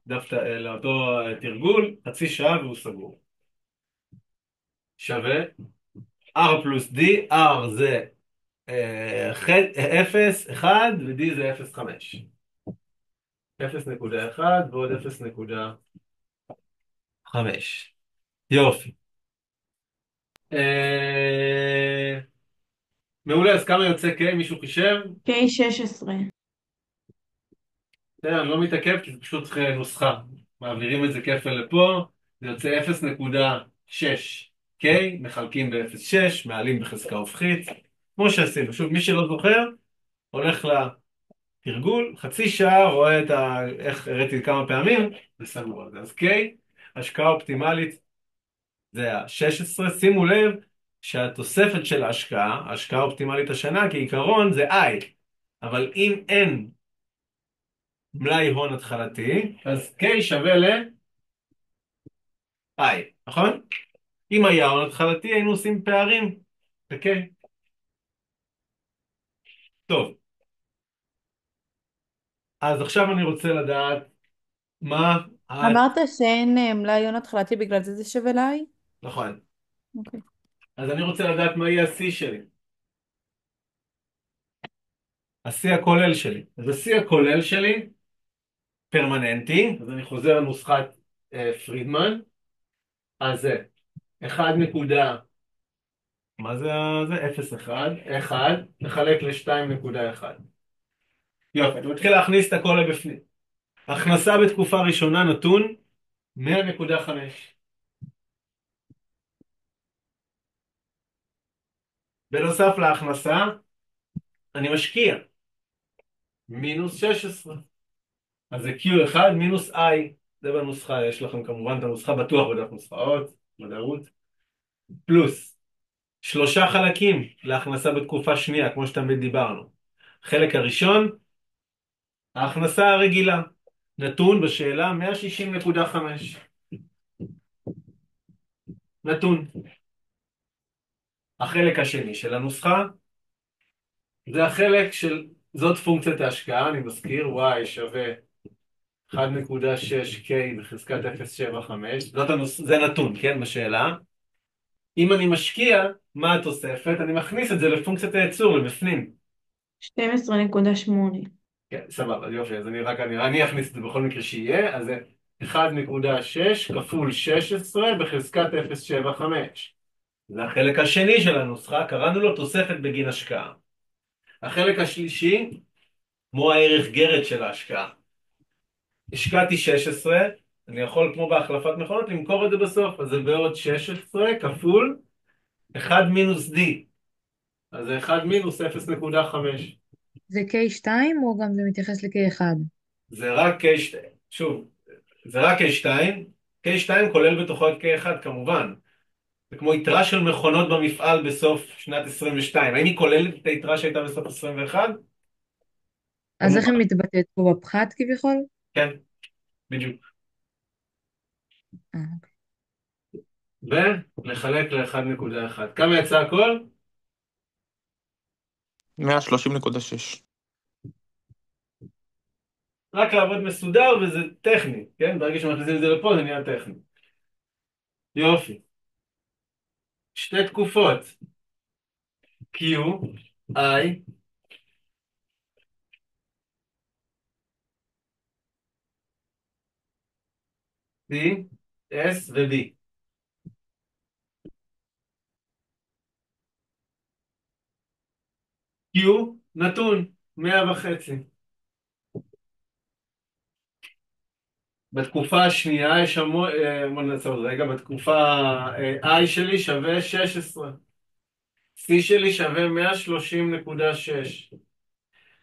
תרגול, חצי שעה והוא סגור. שווה R פלוס D, R זה 0, 1 ו-D זה 0.5. 0.1 ועוד 0.5. יופי. מעולה, אז כמה יוצא K? מישהו חישב? K16. אני לא מתעכב כי זה פשוט נוסחה. מעבירים את זה כפל לפה, זה יוצא 0.6 K, מחלקים ב-0.6, מעלים בחזקה הופכית, כמו שעשינו. שוב, מי שלא זוכר, הולך לתרגול, חצי שעה, רואה איך הראיתי כמה פעמים, וסגור על זה. אז K, השקעה אופטימלית, זה ה-16. שימו לב שהתוספת של ההשקעה האופטימלית השנה, כעיקרון זה I, אבל אם אין מלאי הון התחלתי, אז K שווה ל-I, נכון? אם היה הון התחלתי היינו עושים פערים ב-K. טוב, אז עכשיו אני רוצה לדעת מה אמרת שאין מלאי הון התחלתי, בגלל זה זה שווה ל-I? נכון. אוקיי. אז אני רוצה לדעת מה יהיה ה-C שלי. ה-C הכולל שלי. אז ה-C הכולל שלי פרמננטי, אז אני חוזר לנוסחת פרידמן, אז זה 1 נקודה, מה זה? 0.1, 1, נחלק ל-2.1. יופי, אני מתחיל להכניס את הכל לבפנים. הכנסה בתקופה ראשונה נתון 100.5. בנוסף להכנסה, אני משקיע מינוס 16. אז זה Q1 מינוס I. זה בנוסחה, יש לכם כמובן את הנוסחה בטוח בדף נוסחאות, מדערות. פלוס 3 חלקים להכנסה בתקופה שנייה, כמו שתמיד דיברנו. חלק הראשון, ההכנסה הרגילה. נתון בשאלה 160.5. נתון. החלק השני של הנוסחה, זה החלק של, זאת פונקציית ההשקעה, אני מזכיר, y שווה 1.6k בחזקת 0.75, זה נתון, כן, בשאלה. אם אני משקיע, מה התוספת? אני מכניס את זה לפונקציית הייצור, לבפנים. 12.8. כן, סבבה, יופי, אז אני אכניס את זה בכל מקרה שיהיה, אז זה 1.6 כפול 16 בחזקת 0.75. זה החלק השני של הנוסחה, קראנו לו תוספת בגין השקעה. החלק השלישי, כמו הערך גרד של ההשקעה. השקעתי 16, אני יכול כמו בהחלפת מכונות למכור את זה בסוף, אז זה בעוד 16 כפול 1 מינוס D, אז זה 1 מינוס 0.5. זה K2 או גם זה מתייחס ל-K1? זה רק K2, שוב, זה רק K2, K2 כולל בתוכו את K1 כמובן. זה כמו יתרה של מכונות במפעל בסוף שנת 22. האם היא כוללת את היתרה שהייתה בסוף 21? אז איך היא מתבטאת פה בפחת כביכול? כן, בדיוק. אה, ולחלק ל-1.1. כמה יצא הכל? 130.6. רק לעבוד מסודר וזה טכני, כן? ברגע שמכניסים את זה לפה זה נהיה טכני. יופי. שתי תקופות. Q, I, D, S ו-B. Q נתון 100.5. בתקופה השנייה יש המון, בוא נעצור רגע, בתקופה I שלי שווה 16, C שלי שווה 130.6.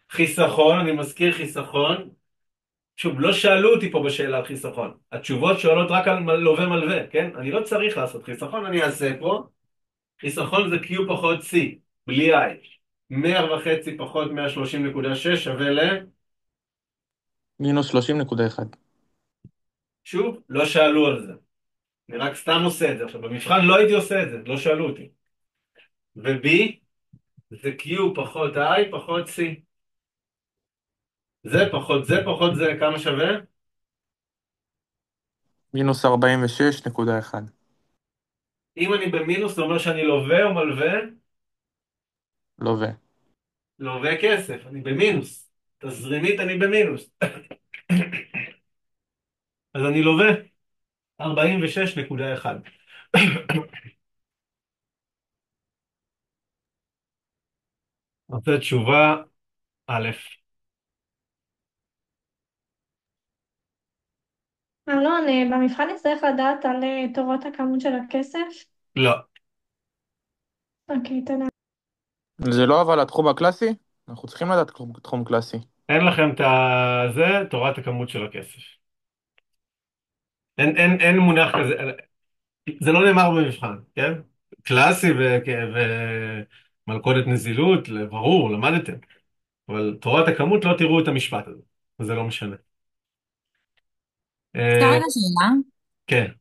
חיסכון, אני מזכיר חיסכון, שוב, לא שאלו אותי פה בשאלה על חיסכון. התשובות שואלות רק על לווה מלווה, כן? אני לא צריך לעשות חיסכון, אני אעשה פה. חיסכון זה Q פחות C, בלי I. 100.5 פחות 130.6 שווה ל... מינוס 30.1. שוב, לא שאלו על זה. אני רק סתם עושה את זה. עכשיו, במבחן לא הייתי עושה את זה, לא שאלו אותי. ו-B זה Q פחות I פחות C. זה פחות זה, כמה שווה? מינוס 46.1. אם אני במינוס, זה אומר שאני לווה או מלווה? לווה. לווה כסף, אני במינוס. תזרימית אני במינוס. אז אני לווה 46.1. רוצה תשובה א'. אלון, במבחן נצטרך לדעת על תורות הכמות של הכסף? לא. אוקיי, תודה. זה לא אבל התחום הקלאסי? אנחנו צריכים לדעת תחום קלאסי. אין לכם את זה, תורת הכמות של הכסף. אין מונח כזה, זה לא נאמר במבחן, כן? קלאסי ומלכודת נזילות, ברור, למדתם. אבל תורת הכמות לא תראו את המשפט הזה, זה לא משנה. אפשר אה, רגע שאלה? כן,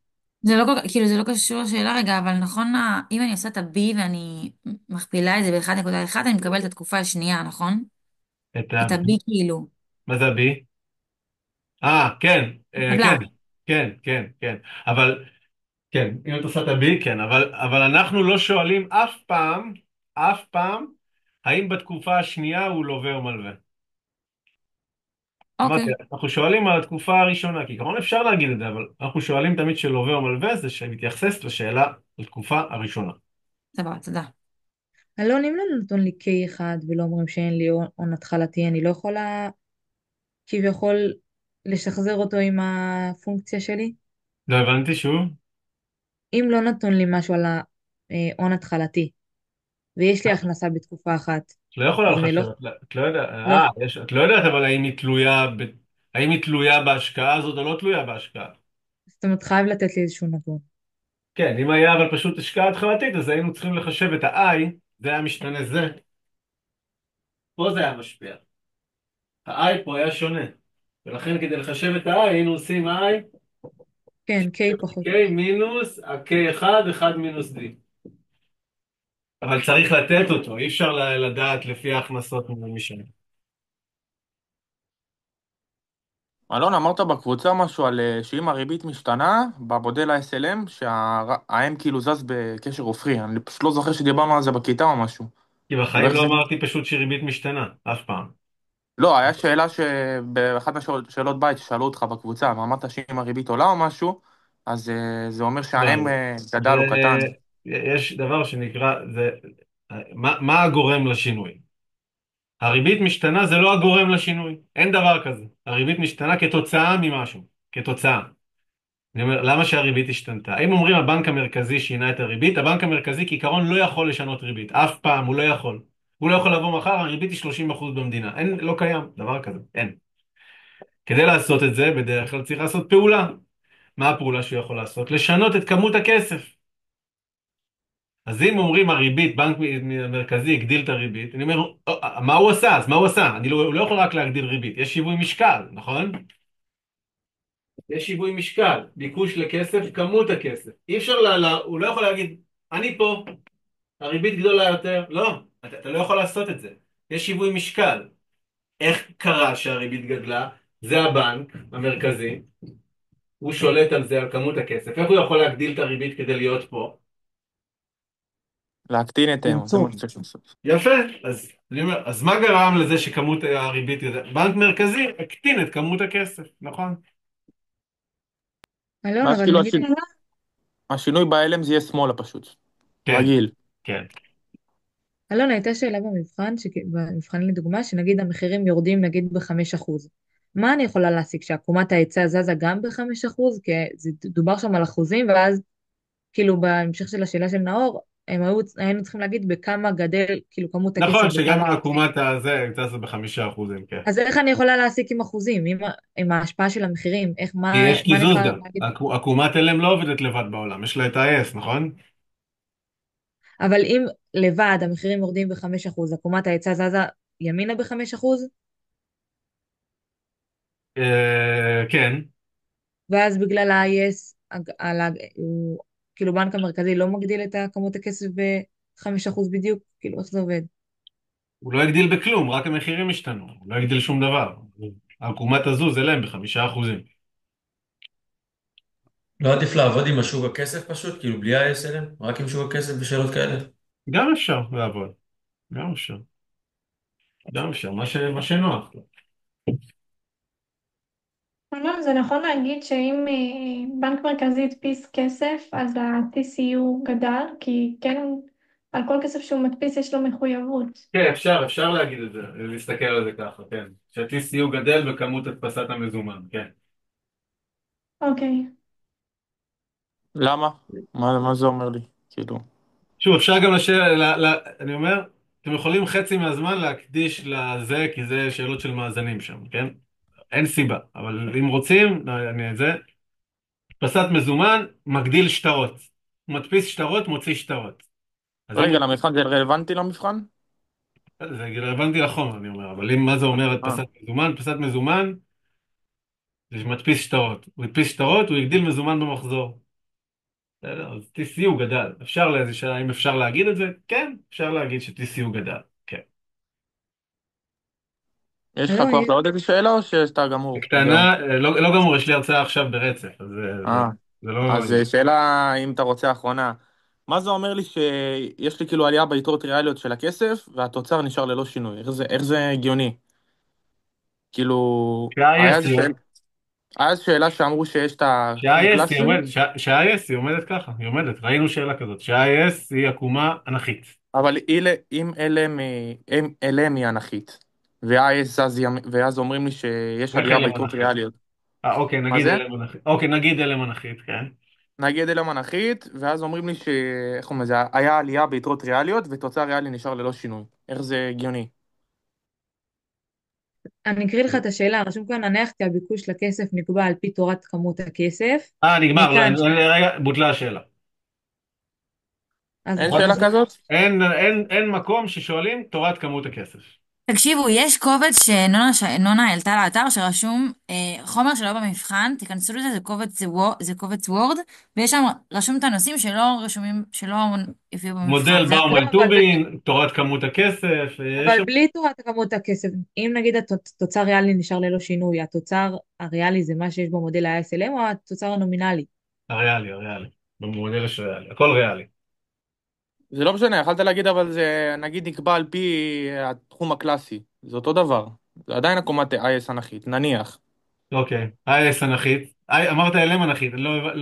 זה לא כאילו זה לא קשור לשאלה רגע, אבל נכון, אם אני עושה את ה-B ואני מכפילה את זה ב-1.1, אני מקבלת את התקופה השנייה, נכון? את את ה-B כאילו, מה זה ה-B? כן, טבלה. כן, כן, כן, כן. אבל, כן, אם את עושה את ה-B, כן, אבל אנחנו לא שואלים אף פעם, האם בתקופה השנייה הוא לווה או מלווה. אמרתי, אוקיי, אנחנו שואלים על התקופה הראשונה, כי כמובן אפשר להגיד את זה, אבל אנחנו שואלים תמיד של לווה או מלווה, זה שמתייחס לשאלה על התקופה הראשונה. סבבה, תודה. אלון, אם לא נתון לי K אחד ולא אומרים שאין לי הון התחלתי, אני לא יכולה כביכול לשחזר אותו עם הפונקציה שלי? לא הבנתי שוב? אם לא נתון לי משהו על ההון התחלתי, ויש לי הכנסה בתקופה אחת, את לא יכולה אז אני לחשב, לא, את לא יודעת, לא, את לא יודעת אבל האם היא תלויה בהשקעה הזאת או לא תלויה בהשקעה. זאת אומרת, חייב לתת לי איזשהו נתון. כן, אם היה אבל פשוט השקעה התחלתית, אז היינו צריכים לחשב את ה-I, זה היה משתנה זה, פה זה היה משפיע. ה-I פה היה שונה, ולכן כדי לחשב את ה-I היינו עושים I, כן, K פחות. K מינוס ה-K1, 1 מינוס D. אבל צריך לתת אותו, אי אפשר לדעת לפי ההכנסות משנה. אלון, אמרת בקבוצה משהו על שאם הריבית משתנה, במודל ה-SLM, שה-M כאילו זז בקשר הופכי. אני פשוט לא זוכר שדיברנו על זה בכיתה או משהו. כי בחיים ואיך לא זה... אמרתי פשוט שריבית משתנה, אף פעם. לא, היה שאלה שבאחת מהשאלות בית ששאלו אותך בקבוצה, ואמרת שאם הריבית עולה או משהו, אז זה אומר לא, שה-M זה, גדל או קטן. יש דבר שנקרא, מה הגורם לשינוי? הריבית משתנה זה לא הגורם לשינוי, אין דבר כזה. הריבית משתנה כתוצאה ממשהו, כתוצאה. אני אומר, למה שהריבית השתנתה? אם אומרים הבנק המרכזי שינה את הריבית, הבנק המרכזי כעיקרון לא יכול לשנות ריבית, אף פעם, הוא לא יכול. הוא לא יכול לבוא מחר, הריבית היא 30% במדינה. אין, לא קיים דבר כזה, אין. כדי לעשות את זה, בדרך כלל צריך לעשות פעולה. מה הפעולה שהוא יכול לעשות? לשנות את כמות הכסף. אז אם אומרים הריבית, בנק מרכזי הגדיל את הריבית, אני אומר, מה הוא עשה? אז מה הוא עשה? הוא לא יכול רק להגדיל ריבית, יש שיווי משקל, נכון? יש שיווי משקל, ביקוש לכסף, כמות הכסף. אי אפשר, הוא לא יכול להגיד, אני פה, הריבית גדולה יותר. לא, אתה לא יכול לעשות את זה. יש שיווי משקל. איך קרה שהריבית גדלה? זה הבנק המרכזי, הוא שולט על זה, על כמות הכסף. איך הוא יכול להגדיל את הריבית כדי להיות פה? להקטין את M, זה מה צמצום. שצריך לעשות. יפה, אז אני אומר, אז מה גרם לזה שכמות הריבית, בנק מרכזי הקטין את כמות הכסף, נכון? אלון, ואז אבל כאילו נגיד, השינוי ב-LM זה יהיה שמאלה פשוט. כן, רגיל. כן. אלון, הייתה שאלה במבחן, במבחן לדוגמה, שנגיד המחירים יורדים נגיד ב5%. מה אני יכולה להסיק? שעקומת ההיצע זזה גם ב5%? כי זה דובר שם על אחוזים, ואז כאילו בהמשך של השאלה של נאור, היינו צריכים להגיד בכמה גדל, כאילו כמות הכסף נכון, שגם בכמה העקומת הזה טסה ב5%, כן. אז איך אני יכולה להסיק עם אחוזים, עם ההשפעה של המחירים? איך, כי מה, יש מה אני קיזוז יכולה גם. להגיד? עקומת LM לא עובדת לבד בעולם, יש לה את ה-IS, נכון? אבל אם לבד המחירים יורדים ב5%, עקומת ההיצע זזה ימינה ב5%, כן. ואז בגלל ה-IS, כאילו בנק המרכזי לא מגדיל את כמות הכסף ב5% בדיוק, כאילו איך זה עובד? הוא לא הגדיל בכלום, רק המחירים השתנו, הוא לא הגדיל שום דבר. העקומת תזוז אליהם ב5%. לא עדיף לעבוד עם השוק הכסף פשוט, כאילו בלי ה-SLM, רק עם שוק הכסף ושאלות כאלה. גם אפשר לעבוד, גם אפשר, גם אפשר, מה שנוח. אלון, זה נכון להגיד שאם בנק מרכזי הדפיס כסף, אז ה-TCU גדל, כי כן, על כל כסף שהוא מדפיס יש לו מחויבות. כן, אפשר להגיד את זה, להסתכל על זה ככה, כן. שה-TCU גדל בכמות הדפסת המזומן, כן. אוקיי. למה? מה זה אומר לי? כאילו. שוב, אפשר גם אני אומר, אתם יכולים חצי מהזמן להקדיש לזה, כי זה שאלות של מאזנים שם, כן? אין סיבה, אבל אם רוצים, אני את זה. הדפסת מזומן מגדיל שטרות. הוא מדפיס שטרות, מוציא שטרות. אז אם רגע, למבחן זה רלוונטי למבחן? זה רלוונטי לחומר, אני אומר, אבל מה זה אומר אה. הדפסת מזומן? הדפסת מזומן זה מדפיס שטרות. הוא הדפיס שטרות, הוא הגדיל מזומן במחזור. בסדר? אז TCU גדל. אפשר לאיזה שאלה, אם אפשר להגיד את זה? כן, אפשר להגיד ש-TCU גדל. כן. יש לך לא, כוח לעוד איזה שאלה או שאתה גמור? זהו. קטנה, לא גמור, יש לי הרצאה עכשיו ברצף, אז אה. זה לא... אז שאלה, אם אתה רוצה אחרונה. מה זה אומר לי שיש לי כאילו עלייה ביתרות ריאליות של הכסף והתוצר נשאר ללא שינוי? איך זה הגיוני? כאילו, היה איזו שאלה שאמרו שיש את החלק קלאסי, שה-IS היא עומדת ככה, היא עומדת, ראינו שאלה כזאת, שה-IS היא עקומה אנכית. אבל אם LM היא אנכית, ואז אומרים לי שיש איך עלייה LM ביתרות אנכית? ריאליות. אוקיי, מה נגיד זה? LM אנכית. אוקיי, נגיד LM אנכית, כן. נגיד LM אנכית, ואז אומרים לי איך אומרים לזה, היה עלייה ביתרות ריאליות ותוצר ריאלי נשאר ללא שינוי. איך זה הגיוני? אני אקריא לך את השאלה, רשום כאן, נניח כי הביקוש לכסף נקבע על פי תורת כמות הכסף, נגמר, מכאן, רגע, בוטלה השאלה. אז אין בכל שאלה זאת, כזאת? אין מקום ששואלים תורת כמות הכסף. תקשיבו, יש קובץ שנונה העלתה לאתר שרשום חומר שלא במבחן, תיכנסו לזה, זה קובץ וורד, ויש שם רשום את הנושאים שלא רשומים, שלא יופיעו במבחן. מודל זה באום לא, על טובין, תורת כמות הכסף, יש אבל שם... בלי תורת כמות הכסף, אם נגיד התוצר ריאלי נשאר ללא שינוי, התוצר הריאלי זה מה שיש במודל ה-SLM או התוצר הנומינלי? הריאלי, במודל יש ריאלי, הכל ריאלי. זה לא משנה, יכלת להגיד אבל זה נגיד נקבע על פי התחום הקלאסי. זה אותו דבר. זה עדיין עקומת IS אנכית, נניח. אוקיי, IS אנכית, אמרת LM אנכית, לא...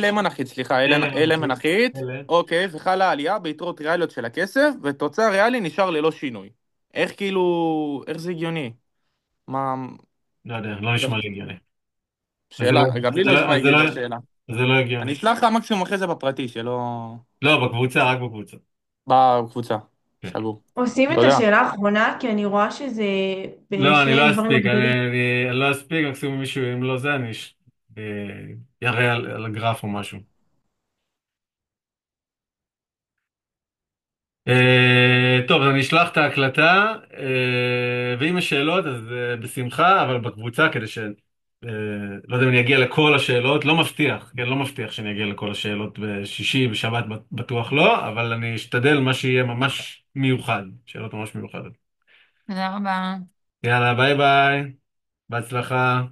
LM אנכית, סליחה, LM אנכית, אוקיי, וחלה עלייה ביתרות ריאליות של הכסף, ותוצר ריאלי נשאר ללא שינוי. איך כאילו, איך זה הגיוני? מה... לא יודע, לא נשמע לי הגיוני. שאלה, גם לי לא נשמע הגיוני השאלה. זה לא הגיוני. אני אשלח לך מקסימום אחרי זה בפרטי, שלא... לא, בקבוצה, רק בקבוצה. בקבוצה, סגור. עושים את תודה. השאלה האחרונה, כי אני רואה שזה לא, אני לא בשני דברים אספיק, מקבילים. אני לא אספיק, מקסימום מישהו, אם לא זה, אני יראה על הגרף או משהו. טוב, אז אני אשלח את ההקלטה, ואם יש שאלות אז בשמחה, אבל בקבוצה כדי ש... לא יודע אם אני אגיע לכל השאלות, לא מבטיח, כן, לא מבטיח שאני אגיע לכל השאלות בשישי, בשבת בטוח לא, אבל אני אשתדל מה שיהיה ממש מיוחד, שאלות ממש מיוחדות. תודה רבה. יאללה, ביי ביי, בהצלחה.